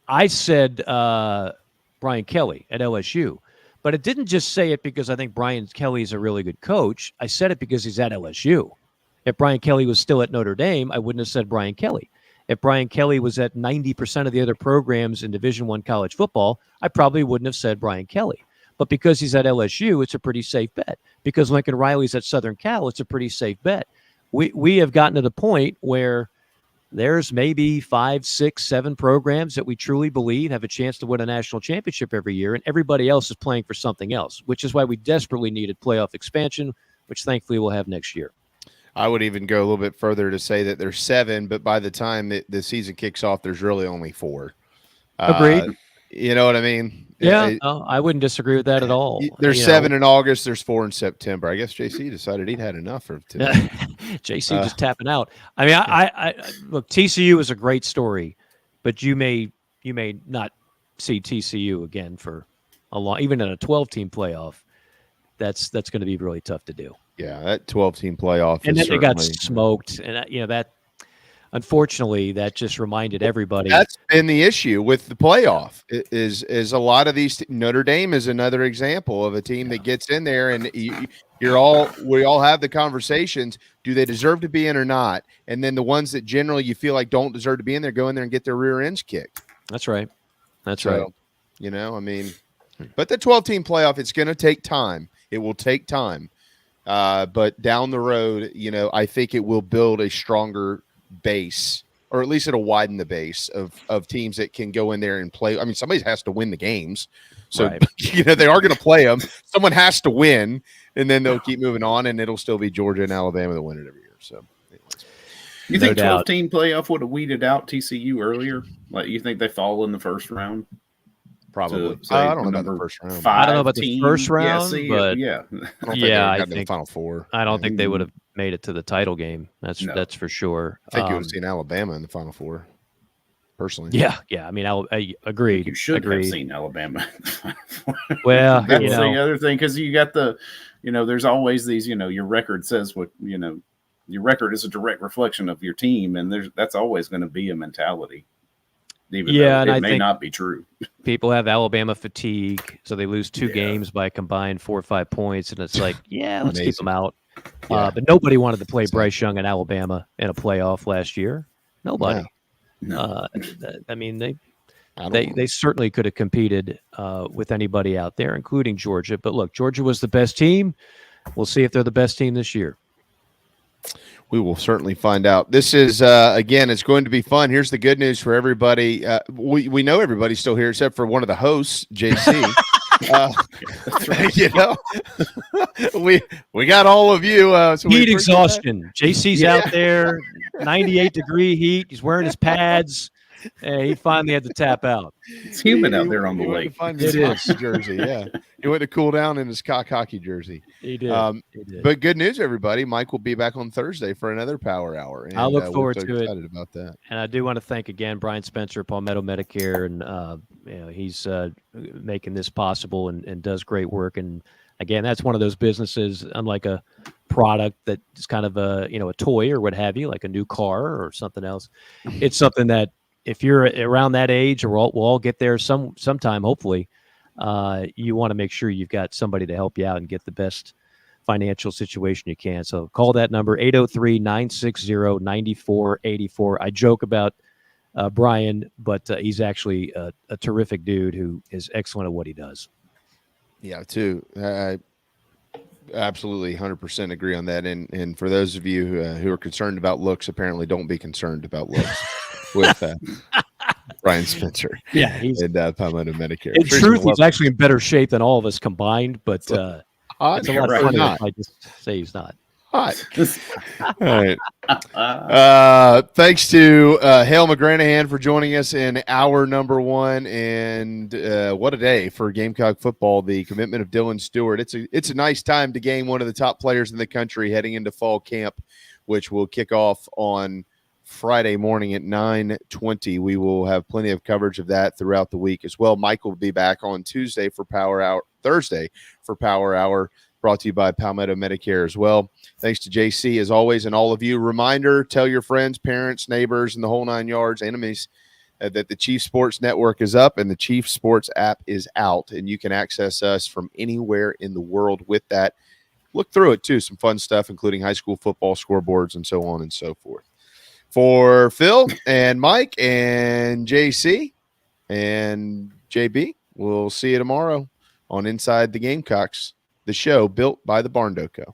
Speaker 14: I said, Brian Kelly at LSU, but it didn't just say it because I think Brian Kelly is a really good coach. I said it because he's at LSU. If Brian Kelly was still at Notre Dame, I wouldn't have said Brian Kelly. If Brian Kelly was at 90% of the other programs in Division I college football, I probably wouldn't have said Brian Kelly. But because he's at LSU, it's a pretty safe bet. Because Lincoln Riley's at Southern Cal, it's a pretty safe bet. We have gotten to the point where there's maybe 5, 6, 7 programs that we truly believe have a chance to win a national championship every year, and everybody else is playing for something else, which is why we desperately needed playoff expansion, which thankfully we'll have next year.
Speaker 8: I would even go a little bit further to say that there's 7, but by the time the season kicks off, there's really only 4.
Speaker 14: Agreed.
Speaker 8: You know what I mean?
Speaker 14: Yeah, no, I wouldn't disagree with that at all.
Speaker 8: There's 7 in August. There's 4 in September. I guess JC decided he'd had enough for today.
Speaker 14: JC just tapping out. I mean, I look, TCU is a great story, but you may not see TCU again for a long, even in a 12-team playoff. That's going to be really tough to do.
Speaker 8: Yeah, that 12-team playoff,
Speaker 14: and
Speaker 8: is
Speaker 14: then they got
Speaker 8: certainly
Speaker 14: smoked, and that unfortunately that just reminded everybody.
Speaker 8: That's been the issue with the playoff. Is a lot of these. Notre Dame is another example of a team that gets in there, and we all have the conversations. Do they deserve to be in or not? And then the ones that generally you feel like don't deserve to be in there, go in there and get their rear ends kicked.
Speaker 14: That's right. That's right.
Speaker 8: You know, I mean, but the 12-team playoff, it's going to take time. It will take time. But down the road, you know, I think it will build a stronger base, or at least it'll widen the base of teams that can go in there and play. I mean, somebody has to win the games. So,
Speaker 14: right.
Speaker 8: You know, they are going to play them. Someone has to win, and then they'll keep moving on, and it'll still be Georgia and Alabama that win it every year. So, anyways.
Speaker 10: You think 12-team playoff would have weeded out TCU earlier? Like, you think they fall in the first round?
Speaker 8: Probably. I don't know about the first round.
Speaker 14: I don't know about the first round, but
Speaker 8: I think the Final Four.
Speaker 14: I don't think they would have made it to the title game. That's for sure.
Speaker 8: I think you would have seen Alabama in the Final Four. Personally,
Speaker 14: yeah. I mean, I agreed.
Speaker 10: You should have seen Alabama.
Speaker 14: Well,
Speaker 10: that's the other thing, because you got there's always these. Your record says what your record is a direct reflection of your team, and that's always going to be a mentality. Even though it may not be true.
Speaker 14: People have Alabama fatigue, so they lose 2 games by combined 4 or 5 points, and it's like, let's keep them out. Yeah. But nobody wanted to play Bryce Young in Alabama in a playoff last year. Nobody.
Speaker 10: No.
Speaker 14: I mean, they certainly could have competed with anybody out there, including Georgia. But look, Georgia was the best team. We'll see if they're the best team this year.
Speaker 8: We will certainly find out. This is, again, it's going to be fun. Here's the good news for everybody. We know everybody's still here except for one of the hosts, JC. We got all of you. So
Speaker 14: heat exhaustion. JC's out there, 98-degree heat. He's wearing his pads. He finally had to tap out.
Speaker 10: It's humid out there on the lake.
Speaker 8: It is. Jersey, yeah. He went to cool down in his cock hockey jersey.
Speaker 14: He did.
Speaker 8: But good news, everybody. Mike will be back on Thursday for another Power Hour. And,
Speaker 14: I look forward to it.
Speaker 8: Excited about that.
Speaker 14: And I do want to thank again Brian Spencer, Palmetto Medicare, and he's making this possible and does great work. And again, that's one of those businesses, unlike a product that is kind of a toy or what have you, like a new car or something else. It's something that, if you're around that age, or we'll all get there sometime, hopefully, you want to make sure you've got somebody to help you out and get the best financial situation you can. So call that number, 803-960-9484. I joke about Brian, but he's actually a terrific dude who is excellent at what he does.
Speaker 8: Yeah, too. I absolutely 100% agree on that. And for those of you who are concerned about looks, apparently don't be concerned about looks. With Brian Spencer,
Speaker 14: he's
Speaker 8: Palmetto Medicare.
Speaker 14: In truth, he's actually in better shape than all of us combined. But it's a lot funnier if I just say he's not.
Speaker 8: Hot. All right. Thanks to Hale McGranahan for joining us in hour number 1. And what a day for Gamecock football. The commitment of Dylan Stewart. It's a nice time to gain one of the top players in the country heading into fall camp, which will kick off on Friday morning at 9:20. We will have plenty of coverage of that throughout the week as well. Mike will be back on Thursday for Power Hour, brought to you by Palmetto Medicare as well. Thanks to JC as always, and all of you. Reminder, tell your friends, parents, neighbors, and the whole 9 yards, enemies, that the Chief Sports Network is up and the Chief Sports app is out, and you can access us from anywhere in the world with that. Look through it too, some fun stuff, including high school football scoreboards and so on and so forth. For Phil and Mike and JC and JB, we'll see you tomorrow on Inside the Gamecocks, the show built by the Barn Doco.